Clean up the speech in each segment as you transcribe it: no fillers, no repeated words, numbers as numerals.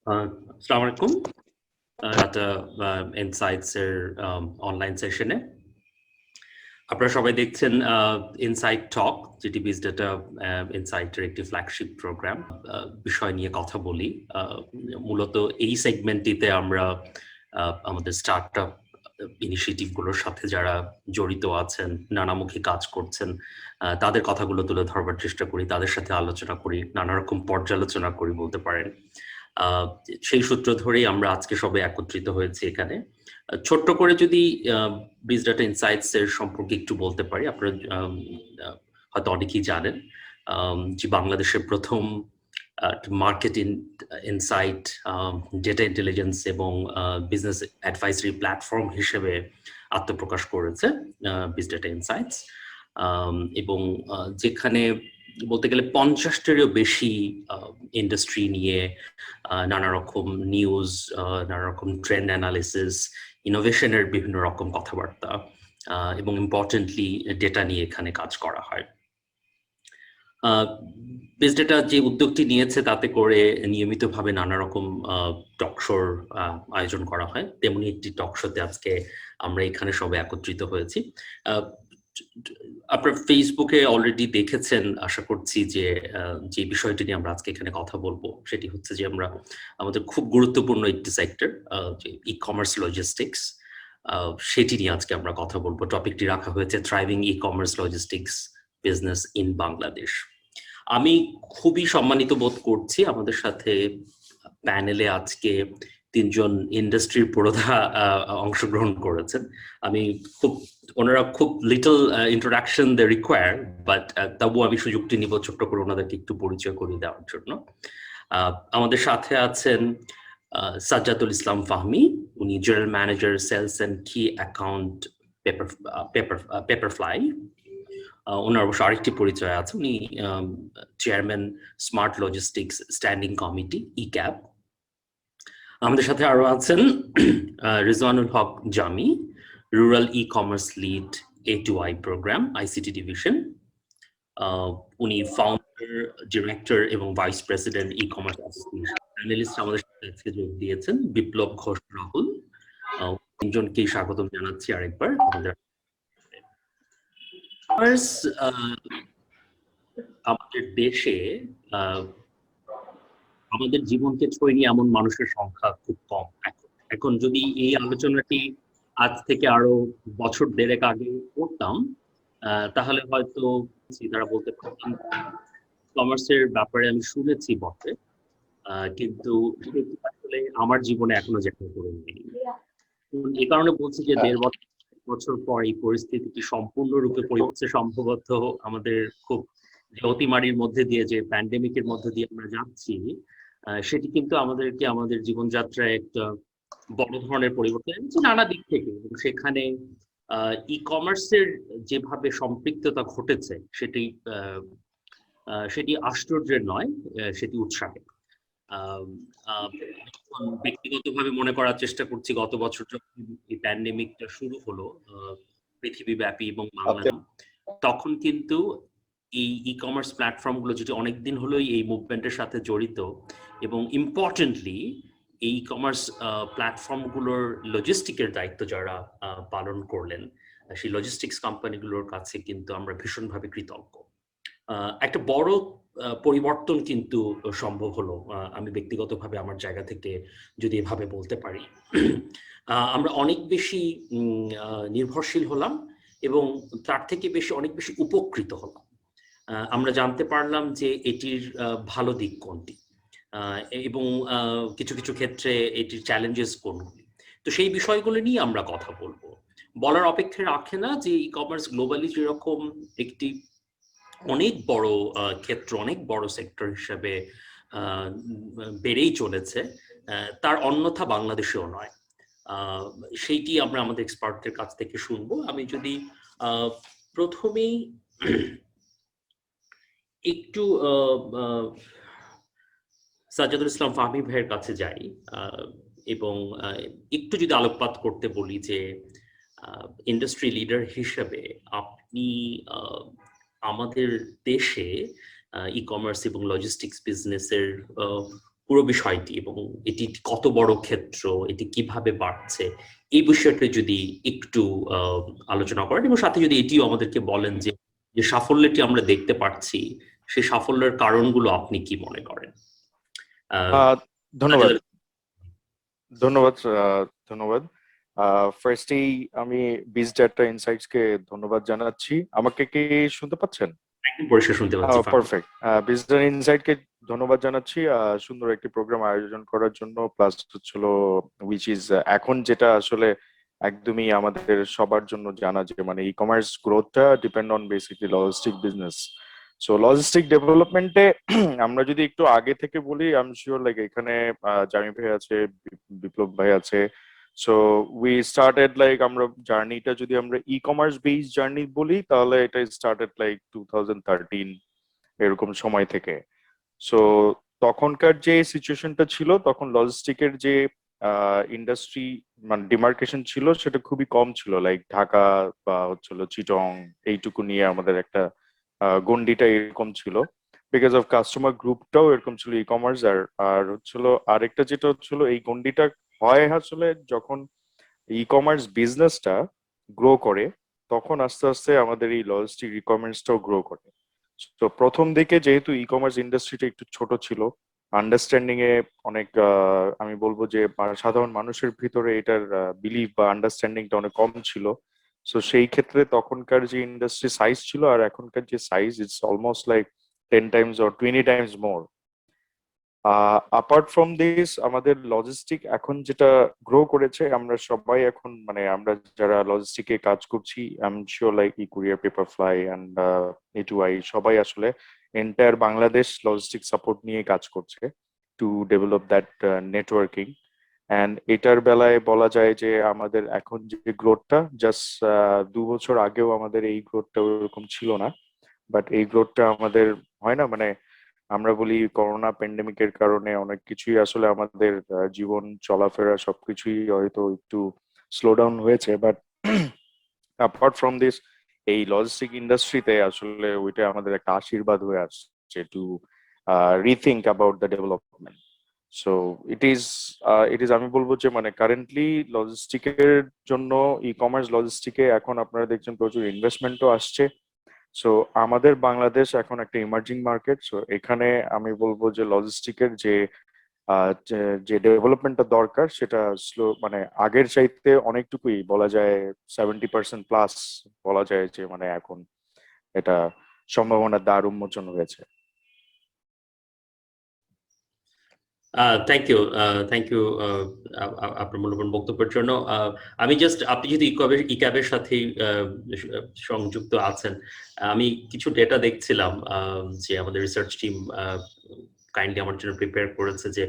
আসসালামু আলাইকুম data insights এর অনলাইন সেশনে আপনারা সবাই দেখছেন ইনসাইট টক, যেটি বিজ ডাটা ইনসাইটের একটি ফ্ল্যাগশিপ প্রোগ্রাম। বিষয় নিয়ে কথা বলি। মূলত এই সেগমেন্টটিতে আমরা আমাদের স্টার্টআপ ইনিশিয়েটিভগুলোর সাথে যারা জড়িত আছেন, নানামুখী কাজ করছেন, তাদের কথাগুলো তুলে ধরবার চেষ্টা করি, তাদের সাথে আলোচনা করি, নানা রকম পর্যালোচনা করি বলতে পারেন। সেই সূত্র ধরেই আমরা আজকে সবাই একত্রিত হয়েছি এখানে। ছোট্ট করে যদি বিজ ডাটা ইনসাইটস এর সম্পর্কে একটু বলতে পারি, আপনারা হয়তো অনেকেই জানেন যে বাংলাদেশের প্রথম মার্কেট ইনসাইট, ডেটা ইন্টেলিজেন্স এবং বিজনেস অ্যাডভাইজারি প্ল্যাটফর্ম হিসেবে আত্মপ্রকাশ করেছে বিজ ডাটা ইনসাইটস, এবং যেখানে বলতে গেলে 50টারও বেশি ইন্ডাস্ট্রি নিয়ে নানা রকম নিউজ, নানা রকম ট্রেন্ড অ্যানালিসিস, ইনোভেশনের বিভিন্ন রকম কথাবার্তা এবং ইম্পর্টেন্টলি ডেটা নিয়ে এখানে কাজ করা হয়। বিজ ডাটা যে উদ্যোগটি নিয়েছে তাতে করে নিয়মিতভাবে নানা রকম টকশোর আয়োজন করা হয়, তেমনি একটি টকশোতে আজকে আমরা এখানে সবাই একত্রিত হয়েছি। আপনার ফেসবুকে অলরেডি দেখেছেন আশা করছি যে বিষয়টি নিয়ে আমরা আজকে এখানে কথা বলবো সেটি হচ্ছে যে আমরা আমাদের খুব গুরুত্বপূর্ণ একটি সেক্টর, যে ই কমার্স লজিস্টিক্স, সেটি নিয়ে আজকে আমরা কথা বলবো। টপিকটি রাখা হয়েছে thriving e commerce logistics business in Bangladesh. আমি খুবই সম্মানিত বোধ করছি আমাদের সাথে প্যানেলে আজকে 3জন ইন্ডাস্ট্রির পুরোধা অংশগ্রহণ করেছেন। ওনারা খুব little introduction they require, but তবু আমি সুযোগটি নিব ছোট্ট করে ওনাদেরকে একটু পরিচয় করিয়ে দেওয়ার জন্য। আমাদের সাথে আছেন সাজ্জাদুল ইসলাম ফাহমি, উনি general manager sales and key account Paperfly. ওনার অবশ্য আরেকটি পরিচয় আছে, উনি chairman smart logistics standing committee eCAB. আমাদের সাথে আরো আছেন Rizwanul Haque Jami, rural e commerce lead A2I programme ICT division. উনি ফাউন্ডার, ডিরেক্টর এবং vice president e commerce association. Panellist আমাদের সাথে আজকে যোগ দিয়েছেন বিপ্লব ঘোষ রাহুল। 3জনকেই স্বাগতম জানাচ্ছি আরেকবার আমাদের। আমাদের দেশে আমাদের জীবনকে ছুঁয়ে নিয়ে এমন মানুষের সংখ্যা খুব কম। এখন যদি এই আলোচনাটি আজ থেকে আরো বছর দেড়েক আগে করতাম, তাহলে হয়তো তারা বলতে পারতাম কমার্সের ব্যাপারে আমি শুনেছি বটে, কিন্তু আসলে আমার জীবনে এখনো জায়গা করে নেই। এই কারণে বলছি যে 1.5 বছর পর এই পরিস্থিতিটি সম্পূর্ণরূপে পরিবর্তন সম্ভবত আমাদের খুব যে অতিমারির মধ্যে দিয়ে, যে প্যান্ডেমিকের মধ্যে দিয়ে আমরা যাচ্ছি, সেটি কিন্তু আমাদেরকে আমাদের জীবনযাত্রায় একটা বড় ধরনের পরিবর্তন এনেছে নানা দিক থেকে। এবং সেখানে ই কমার্সের যেভাবে সম্পৃক্ততা ঘটেছে সেটি আশ্চর্যের নয়, সেটি উৎসাহের। ব্যক্তিগতভাবে মনে করার চেষ্টা করছি, গত বছর যখন এই প্যান্ডেমিকটা শুরু হলো পৃথিবীব্যাপী এবং বাংলাদেশ, তখন কিন্তু এই ই কমার্স প্ল্যাটফর্ম গুলো যেটি অনেকদিন হলোই এই মুভমেন্টের সাথে জড়িত, এবং ইম্পর্টেন্টলি এই ই কমার্স প্ল্যাটফর্ম গুলোর লজিস্টিকের দায়িত্ব যারা পালন করলেন, সেই লজিস্টিক্স কোম্পানিগুলোর কাছে কিন্তু আমরা ভীষণভাবে কৃতজ্ঞ। একটা বড় পরিবর্তন কিন্তু সম্ভব হলো, আমি ব্যক্তিগতভাবে আমার জায়গা থেকে যদি এভাবে বলতে পারি। আমরা অনেক বেশি নির্ভরশীল হলাম এবং তার থেকে অনেক বেশি উপকৃত হলাম। আমরা জানতে পারলাম যে এটির ভালো দিক কোনটি এবং কিছু কিছু ক্ষেত্রে এটির চ্যালেঞ্জেস কোনগুলি। তো সেই বিষয়গুলো নিয়ে আমরা কথা বলবো। বলার অপেক্ষা রাখে না যে ই কমার্স গ্লোবালি যেরকম একটি অনেক বড় ক্ষেত্র, অনেক বড় সেক্টর হিসেবে বেড়েই চলেছে, তার অন্যথা বাংলাদেশেও নয়। সেইটি আমরা আমাদের এক্সপার্টদের কাছ থেকে শুনবো। আমি যদি প্রথমেই একটু সাজ্জাদুল ইসলাম ফাহমি ভাইয়ের কাছে যাই এবং একটু যদি আলোকপাত করতে বলি যে ইন্ডাস্ট্রি লিডার হিসেবে আপনি আমাদের দেশে ই কমার্স এবং লজিস্টিক্স বিজনেসের পুরো বিষয়টি এবং এটি কত বড় ক্ষেত্র, এটি কিভাবে বাড়ছে, এই বিষয়টা যদি একটু আলোচনা করেন এবং সাথে যদি এটিও আমাদেরকে বলেন যে যে সাফল্যটি আমরা দেখতে পাচ্ছি সেই সাফল্যের কারণগুলো আপনি কি মনে করেন। ধন্যবাদ ধন্যবাদ ধন্যবাদ ফার্স্টেই আমি বিজ ডাটা ইনসাইটস কে ধন্যবাদ জানাচ্ছি। আমাকে কি শুনতে পাচ্ছেন? পরিষ্কার শুনতে পাচ্ছি। পারফেক্ট। বিজ ডাটা ইনসাইট কে ধন্যবাদ জানাচ্ছি সুন্দর একটি প্রোগ্রাম আয়োজন করার জন্য, প্লাস হচ্ছিল উইচ ইজ এখন যেটা আসলে একদমই আমাদের সবার জন্য জানা যে মানে ই কমার্স গ্রোথটা depend on basically logistic business. So logistic ডেভেলপমেন্টে আমরা যদি একটু আগে থেকে বলি, আই এম শিওর লাইক এখানে জামি ভাই আছে, বিপ্লব ভাই আছে। সো উই স্টার্টেড লাইক আমরা জার্নিটা যদি আমরা ই কমার্স বেসড জার্নি বলি তাহলে এটা স্টার্টেড লাইক 2013 এরকম সময় থেকে। সো তখনকার যে সিচুয়েশনটা ছিল তখন লজিস্টিকের যে ইন্ডাস্ট্রি মানে ডিমার্কেশন ছিল সেটা খুবই কম ছিল, লাইক ঢাকা বা হচ্ছিল চিটং এইটুকু নিয়ে আমাদের একটা গন্ডিটা এরকম ছিল, বিকজ অফ কাস্টমার গ্রুপটাও এরকম ছিল ই কমার্স। আর হচ্ছিল আরেকটা যেটা হচ্ছিল এই গন্ডিটা হয় আসলে যখন ই কমার্স বিজনেসটা গ্রো করে তখন আস্তে আস্তে আমাদের এই লজিস্টিক রিকোয়ারমেন্টসটাও গ্রো করে। তো প্রথম দিকে যেহেতু ই কমার্স ইন্ডাস্ট্রিটা একটু ছোট ছিল, আন্ডারস্ট্যান্ডিং এ অনেক আমি বলবো যে সাধারণ মানুষের ভিতরে এটার বিলিভ বা আন্ডারস্ট্যান্ডিংটা অনেক কম ছিল। সো সেই ক্ষেত্রে তখনকার যে ইন্ডাস্ট্রি সাইজ ছিল আর এখনকার যে size, it's almost like 10 Times or 20 times more. Apart from this আমাদের লজিস্টিক এখন যেটা গ্রো করেছে, আমরা সবাই এখন মানে আমরা যারা লজিস্টিকে কাজ করছি I am sure like e courier, Paperfly and এ2আই সবাই আসলে এন্টায়ার বাংলাদেশ লজিস্টিক সাপোর্ট নিয়ে কাজ করছে to develop that networking. And এটার বেলায় বলা যায় যে আমাদের এখন যে গ্রোথটা জাস্ট 2 বছর আগেও আমাদের এই গ্রোথটা ওরকম ছিল না, বাট এই গ্রোথটা আমাদের হয় না মানে আমরা বলি করোনা প্যান্ডেমিকের কারণে অনেক কিছুই আসলে আমাদের জীবন চলাফেরা সবকিছুই হয়তো একটু স্লো ডাউন হয়েছে, বাট অ্যাপার্ট ফ্রম দিস এই লজিস্টিক ইন্ডাস্ট্রিতে আসলে ওইটা আমাদের একটা আশীর্বাদ হয়ে আসছে to rethink about the development. So it is আমি বলবো যে মানে কারেন্টলি লজিস্টিকের জন্য ই কমার্স লজিস্টিকে এখন আপনারা দেখছেন প্রচুর ইনভেস্টমেন্টও আসছে। সো আমাদের বাংলাদেশ এখন একটা ইমার্জিং মার্কেট। সো এখানে আমি বলবো যে লজিস্টিকের যে ডেভেলপমেন্টটা দরকার সেটা স্লো মানে আগের চাইতে অনেকটুকুই বলা যায় 70% প্লাস বলা যায় যে মানে এখন এটা সম্ভাবনার দ্বার উন্মোচন হয়েছে। থ্যাংক ইউ থ্যাংক ইউ আপনার মূল্যবান বক্তব্যের জন্য। আমি জাস্ট আপনি যদি ইক্যাবের সাথে সংযুক্ত আছেন, আমি কিছু ডেটা দেখছিলাম যে আমাদের রিসার্চ টিম কাইন্ডলি আমার জন্য প্রিপেয়ার করেছে যে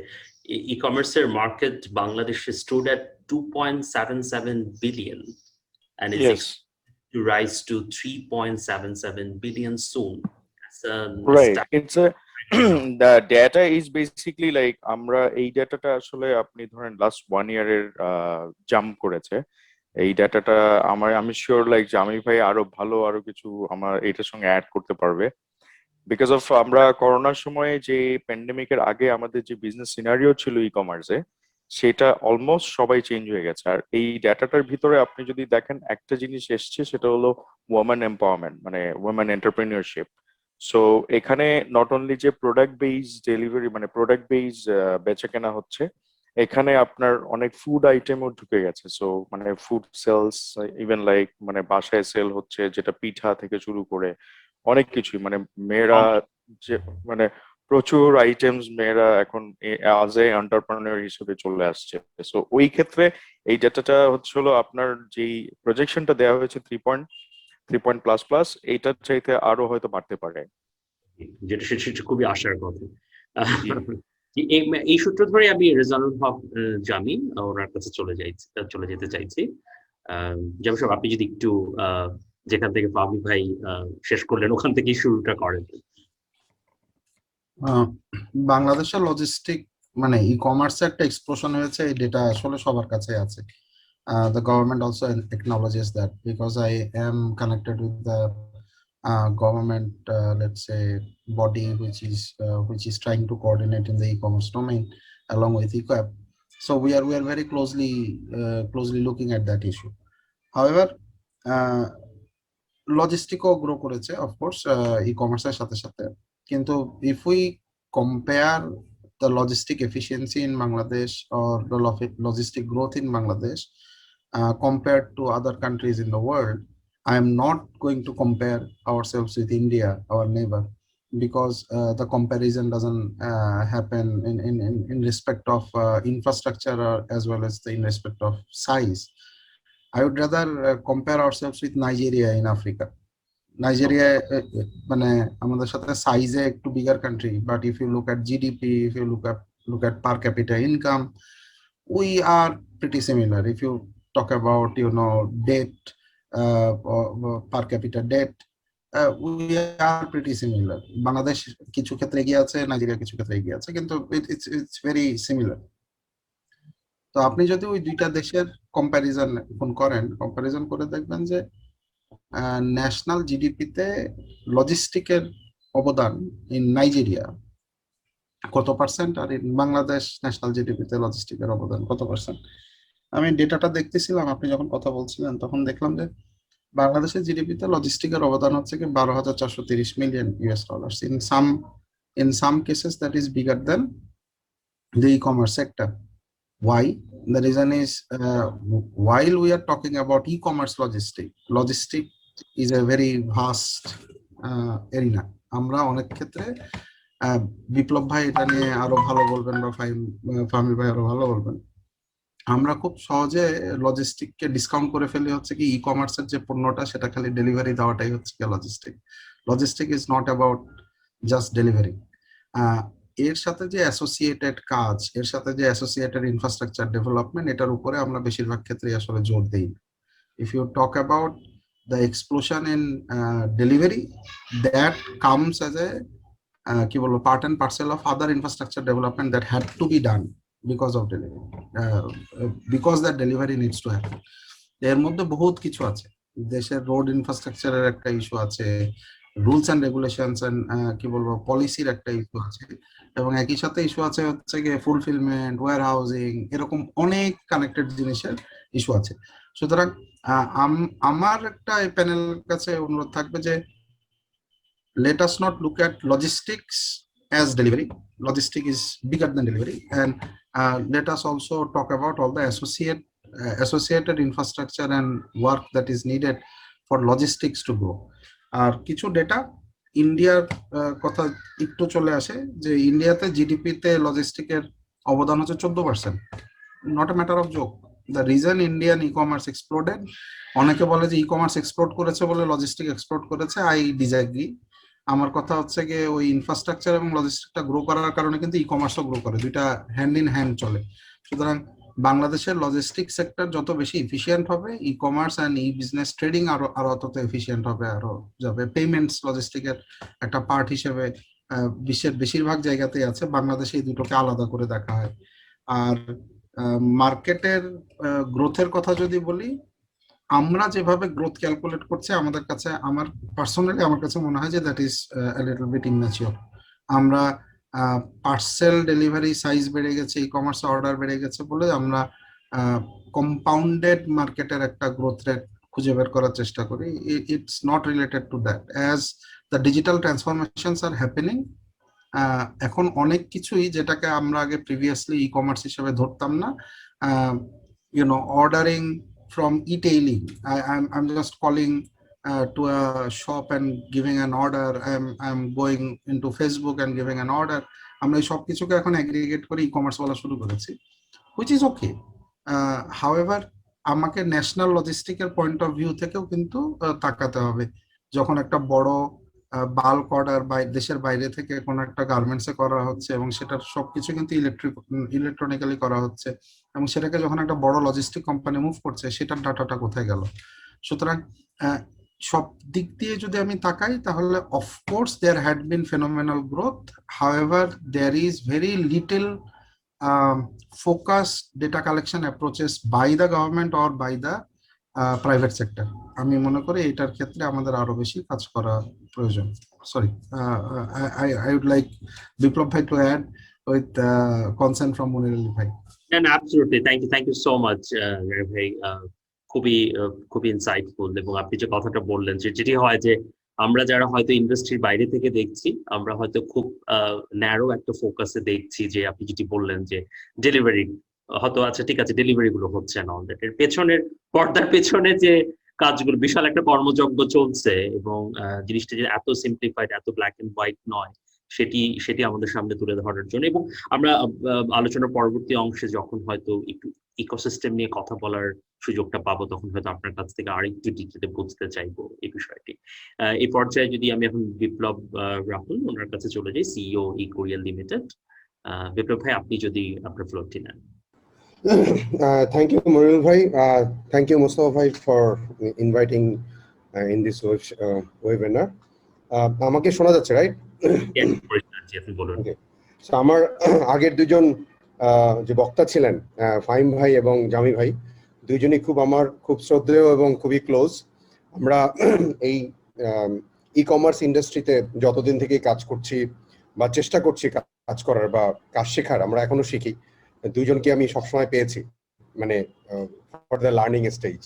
ই কমার্সের মার্কেট বাংলাদেশে stood at 2.77 billion and it's expected to rise to 3.77 billion soon. Right. It's a the data is basically like আমরা এই ডাটাটা আসলে আপনি ধরেন লাস্ট 1 ইয়ারের জাম্প করেছে এই ডাটাটা। আমি শিওর লাইক জামি ভাই আরো ভালো আরো কিছু আমার এটার সঙ্গে অ্যাড করতে পারবে, বিকজ অফ আমরা করোনার সময় যে প্যান্ডেমিকের আগে আমাদের যে বিজনেস সিনারিও ছিল ই কমার্সে সেটা অলমোস্ট সবাই চেঞ্জ হয়ে গেছে। আর এই ডাটাটার ভিতরে আপনি যদি দেখেন একটা জিনিস এসছে সেটা হলো ওমেন এম্পাওয়ারমেন্ট মানে ওমেন এন্টারপ্রেনিয়রশিপ। সো এখানে নট অনলি যে প্রোডাক্ট বেইজ ডেলিভারি মানে প্রোডাক্ট বেইজ বেচা কেনা হচ্ছে, এখানে আপনার অনেক ফুড আইটেমও ঢুকে গেছে। সো মানে ফুড সেলস ইভেন লাইক মানে বাসায় সেল হচ্ছে, যেটা পিঠা থেকে শুরু করে অনেক কিছুই মানে মেয়েরা যে মানে প্রচুর আইটেমস মেয়েরা এখন অ্যাজ এ এন্টারপ্রেনার হিসেবে চলে আসছে। সো ওই ক্ষেত্রে এই ডাটাটা হচ্ছে হলো আপনার যেই প্রজেকশনটা দেওয়া হয়েছে 3 পয়েন্ট প্লাস প্লাস, এইটার চাইতে আরো হয়তো বাড়তে পারে, যেটা সেটা খুবই আশার কথা। এই সূত্র ধরে আমি রেজাউল হক জামি ওনার কাছে চলে যেতে চাইছি। যেমন সব আপনি যদি একটু যেখান থেকে ফাহমি ভাই শেষ করলেন ওখান থেকে শুরুটা করেন। বাংলাদেশের লজিস্টিক মানে ই কমার্সে একটা এক্সপ্লোশন হয়েছে, এই ডেটা আসলে সবার কাছে আছে। The government also acknowledges that because I am connected with the government, let's say, body which is trying to coordinate in the e-commerce domain along with ECOAP. So we are very closely looking at that issue. However, লজিস্টিকও grow করেছে of course ই-কমার্সের সাথে সাথে, কিন্তু if we compare the logistic efficiency in Bangladesh or the logistic growth in Bangladesh compared to other countries in the world, I am not going to compare ourselves with India, our neighbor, because the comparison doesn't happen in respect of infrastructure as well as in respect of size. I would rather compare ourselves with Nigeria in Africa. Nigeria, মানে আমাদের সাথে সাইজে একটু bigger country, but if you look at GDP, if you look at per capita income, we are pretty similar. If you talk about, you know, debt or per capita debt, we are pretty similar. Bangladesh কিছু ক্ষেত্রে এগিয়ে আছে, Nigeria কিছু ক্ষেত্রে এগিয়ে আছে, কিন্তু it's very similar. তো আপনি যদি ওই দুইটা দেশের কম্পারিজন করে দেখবেন যে ন্যাশনাল জিডিপিতে লজিস্টিকের অবদান ইন নাইজেরিয়া কত পার্সেন্ট, আর ইন বাংলাদেশ ন্যাশনাল জিডিপিতে লজিস্টিকের অবদান কত পার্সেন্ট। আমি ডেটাটা দেখতেছিলাম, আপনি যখন কথা বলছিলেন তখন দেখলাম যে বাংলাদেশের জিডিপিতে লজিস্টিকের অবদান হচ্ছে কি 12,430 million US dollars. In some cases that is bigger than the e-commerce sector. Why? The reason is while we are talking about e-commerce logistic is a very vast arena. আমরা অনেক ক্ষেত্রে বিপ্লব ভাই এটা নিয়ে আরো ভালো বলবেন বা ফাহমি ভাই আরো ভালো বলবেন, আমরা খুব সহজে লজিস্টিককে ডিসকাউন্ট করে ফেলি হচ্ছে কি ই-কমার্সের যে পণ্যটা সেটা খালি ডেলিভারি দেওয়াটাই হচ্ছে কি logistic is not about just delivery. এর সাথে যে অ্যাসোসিয়েটেড কাজ, এর সাথে যে অ্যাসোসিয়েটেড ইনফ্রাস্ট্রাকচার ডেভেলপমেন্ট, এটার উপরে আমরা বেশিরভাগ ক্ষেত্রে আসলে জোর দেই। If you talk about the explosion in delivery, that comes as a কি বলবো part and parcel of other infrastructure development that had to be done because of delivery, because that delivery needs to happen. এর মধ্যে বহুত কিছু আছে, দেশের road ইনফ্রাস্ট্রাকচারের একটা issue আছে, রুলস এন্ড রেগুলেশনস এন্ড কি বলবো পলিসির একটা ইস্যু আছে, এবং একই সাথে ইস্যু আছে হচ্ছে গিয়ে ফুলফিলমেন্ট, ওয়্যার হাউজিং, এরকম অনেক কানেক্টেড জিনিসের ইস্যু আছে। সুতরাং আমার একটা এই প্যানেলের কাছে অনুরোধ থাকবে যে let us not look at logistics as delivery. Logistic is bigger than delivery, and let us also talk about all the associated infrastructure and work that is needed for logistics to grow. আর কিছু data ইন্ডিয়ার কথা একটু চলে আসে যে ইন্ডিয়াতে জিডিপিতে লজিস্টিকের অবদান হচ্ছে 14%, not a matter of joke. The reason Indian e-commerce exploded, অনেকে বলে যে ই-কমার্স এক্সপ্লোড করেছে বলে লজিস্টিক এক্সপ্লোড করেছে, আই ডিসএগ্রি। আমার কথা হচ্ছে গিয়ে ওই ইনফ্রাস্ট্রাকচার এবং লজিস্টিকটা গ্রো করার কারণে কিন্তু ই-কমার্সও গ্রো করে, দুইটা হ্যান্ড ইন হ্যান্ড চলে। সুতরাং বাংলাদেশের লজিস্টিক সেক্টর যত বেশি এফিশিয়েন্ট হবে, e-commerce and e business trading আরো তত এফিশিয়েন্ট হবে, আরো যাবে। পেমেন্টস লজিস্টিকের একটা পার্ট হিসেবে বিশ্বের বেশিরভাগ জায়গাতেই আছে, বাংলাদেশে এই দুটোকে আলাদা করে দেখা হয়। আর মার্কেটের গ্রোথের কথা যদি বলি, আমরা যেভাবে গ্রোথ ক্যালকুলেট করছি আমাদের কাছে, আমার কাছে মনে হয় যে that is a little bit immature. আমরা পার্সেল ডেলিভারি সাইজ বেড়ে গেছে, ই কমার্স অর্ডার বেড়ে গেছে বলে আমরা কম্পাউন্ডেড মার্কেটের একটা গ্রোথ রেট খুঁজে বের করার চেষ্টা করি। It's not related to that. As the digital transformations are happening, এখন অনেক কিছুই যেটাকে আমরা আগে প্রিভিয়াসলি ই কমার্স হিসেবে ধরতাম না, ordering from e-tailing, I'm just calling to a shop and giving an order, I'm going into Facebook and giving an order, আমরা এই সব কিছুকে এখন অ্যাগ্রিগেট করে ই-কমার্স বলা শুরু করেছি, which is okay. However, আমাকে ন্যাশনাল লজিস্টিকের পয়েন্ট অফ ভিউ থেকেও কিন্তু তাকাতে হবে। যখন একটা বড় বাল্ক অর্ডার দেশের বাইরে থেকে কোনো একটা গার্মেন্টসে করা হচ্ছে এবং সেটার সবকিছু কিন্তু ইলেকট্রনিক্যালি করা হচ্ছে, এবং সেটাকে যখন একটা বড় লজিস্টিক কোম্পানি মুভ করছে, সেটার ডাটাটা কোথায় গেল? সুতরাং সব দিক দিয়ে যদি আমি তাকাই, তাহলে of course there had been phenomenal growth. However there is very little focused data collection approaches by the government or by the private sector. আমি মনে করি এটার ক্ষেত্রে আমাদের আরো বেশি কাজ করা প্রয়োজন। Sorry, I would like Biplob ভাই to add with consent from Monir Ali ভাই। And absolutely, thank you so much, ভাই। খুবই ইনসাইটফুল, এবং আপনি যে কথাটা বললেন যেটি হয় যে আমরা যারা হয়তো ইন্ডাস্ট্রির বাইরে থেকে দেখছি, আমরা হয়তো খুব ন্যারো একটা ফোকাসে দেখছি, যে আপনি যেটি বললেন যে ডেলিভারি হয়তো, আচ্ছা ঠিক আছে, ডেলিভারি গুলো হচ্ছে না, এর পেছনের পর্দার পেছনে যে কাজগুলো, বিশাল একটা কর্মযজ্ঞ চলছে, এবং জিনিসটা যে এত সিম্পলিফাইড, এত ব্ল্যাক এন্ড হোয়াইট নয়, সেটি আমাদের সামনে তুলে ধরার জন্য। এবং আমরা আলোচনার পরবর্তী অংশে যখন হয়তো একটু ইকোসিস্টেম নিয়ে কথা বলার সুযোগটা পাবো, তখন হয়তো আপনার কাছ থেকে আরেকটু ডিটেইলে বুঝতে চাইবো এই বিষয়টি। এই পর্যায়ে যদি আমি এখন বিপ্লব রাহুল ওনার কাছে চলে যাই, সিইও ইকোরিয়াল লিমিটেড। বিপ্লব ভাই, আপনি যদি আপনার ফ্লোরটি নেন। Thank you, Murul Bhai. Thank you, Mustafa Bhai, for inviting in this webinar. আমাকে শোনা যাচ্ছে, রাইট? আপনি বলুন। So আমার আগের দুজন যে বক্তা ছিলেন, ফাহিম ভাই এবং জামি ভাই, দুইজনই আমার খুব শ্রদ্ধেয় এবং খুবই ক্লোজ। আমরা এই ই কমার্স ইন্ডাস্ট্রিতে যতদিন থেকে কাজ করছি বা চেষ্টা করছি কাজ করার বা কাজ শেখার, আমরা এখনো শিখি। দুইজনকে আমি সবসময় পেয়েছি, মানে ফর দ্য লার্নিং স্টেজ।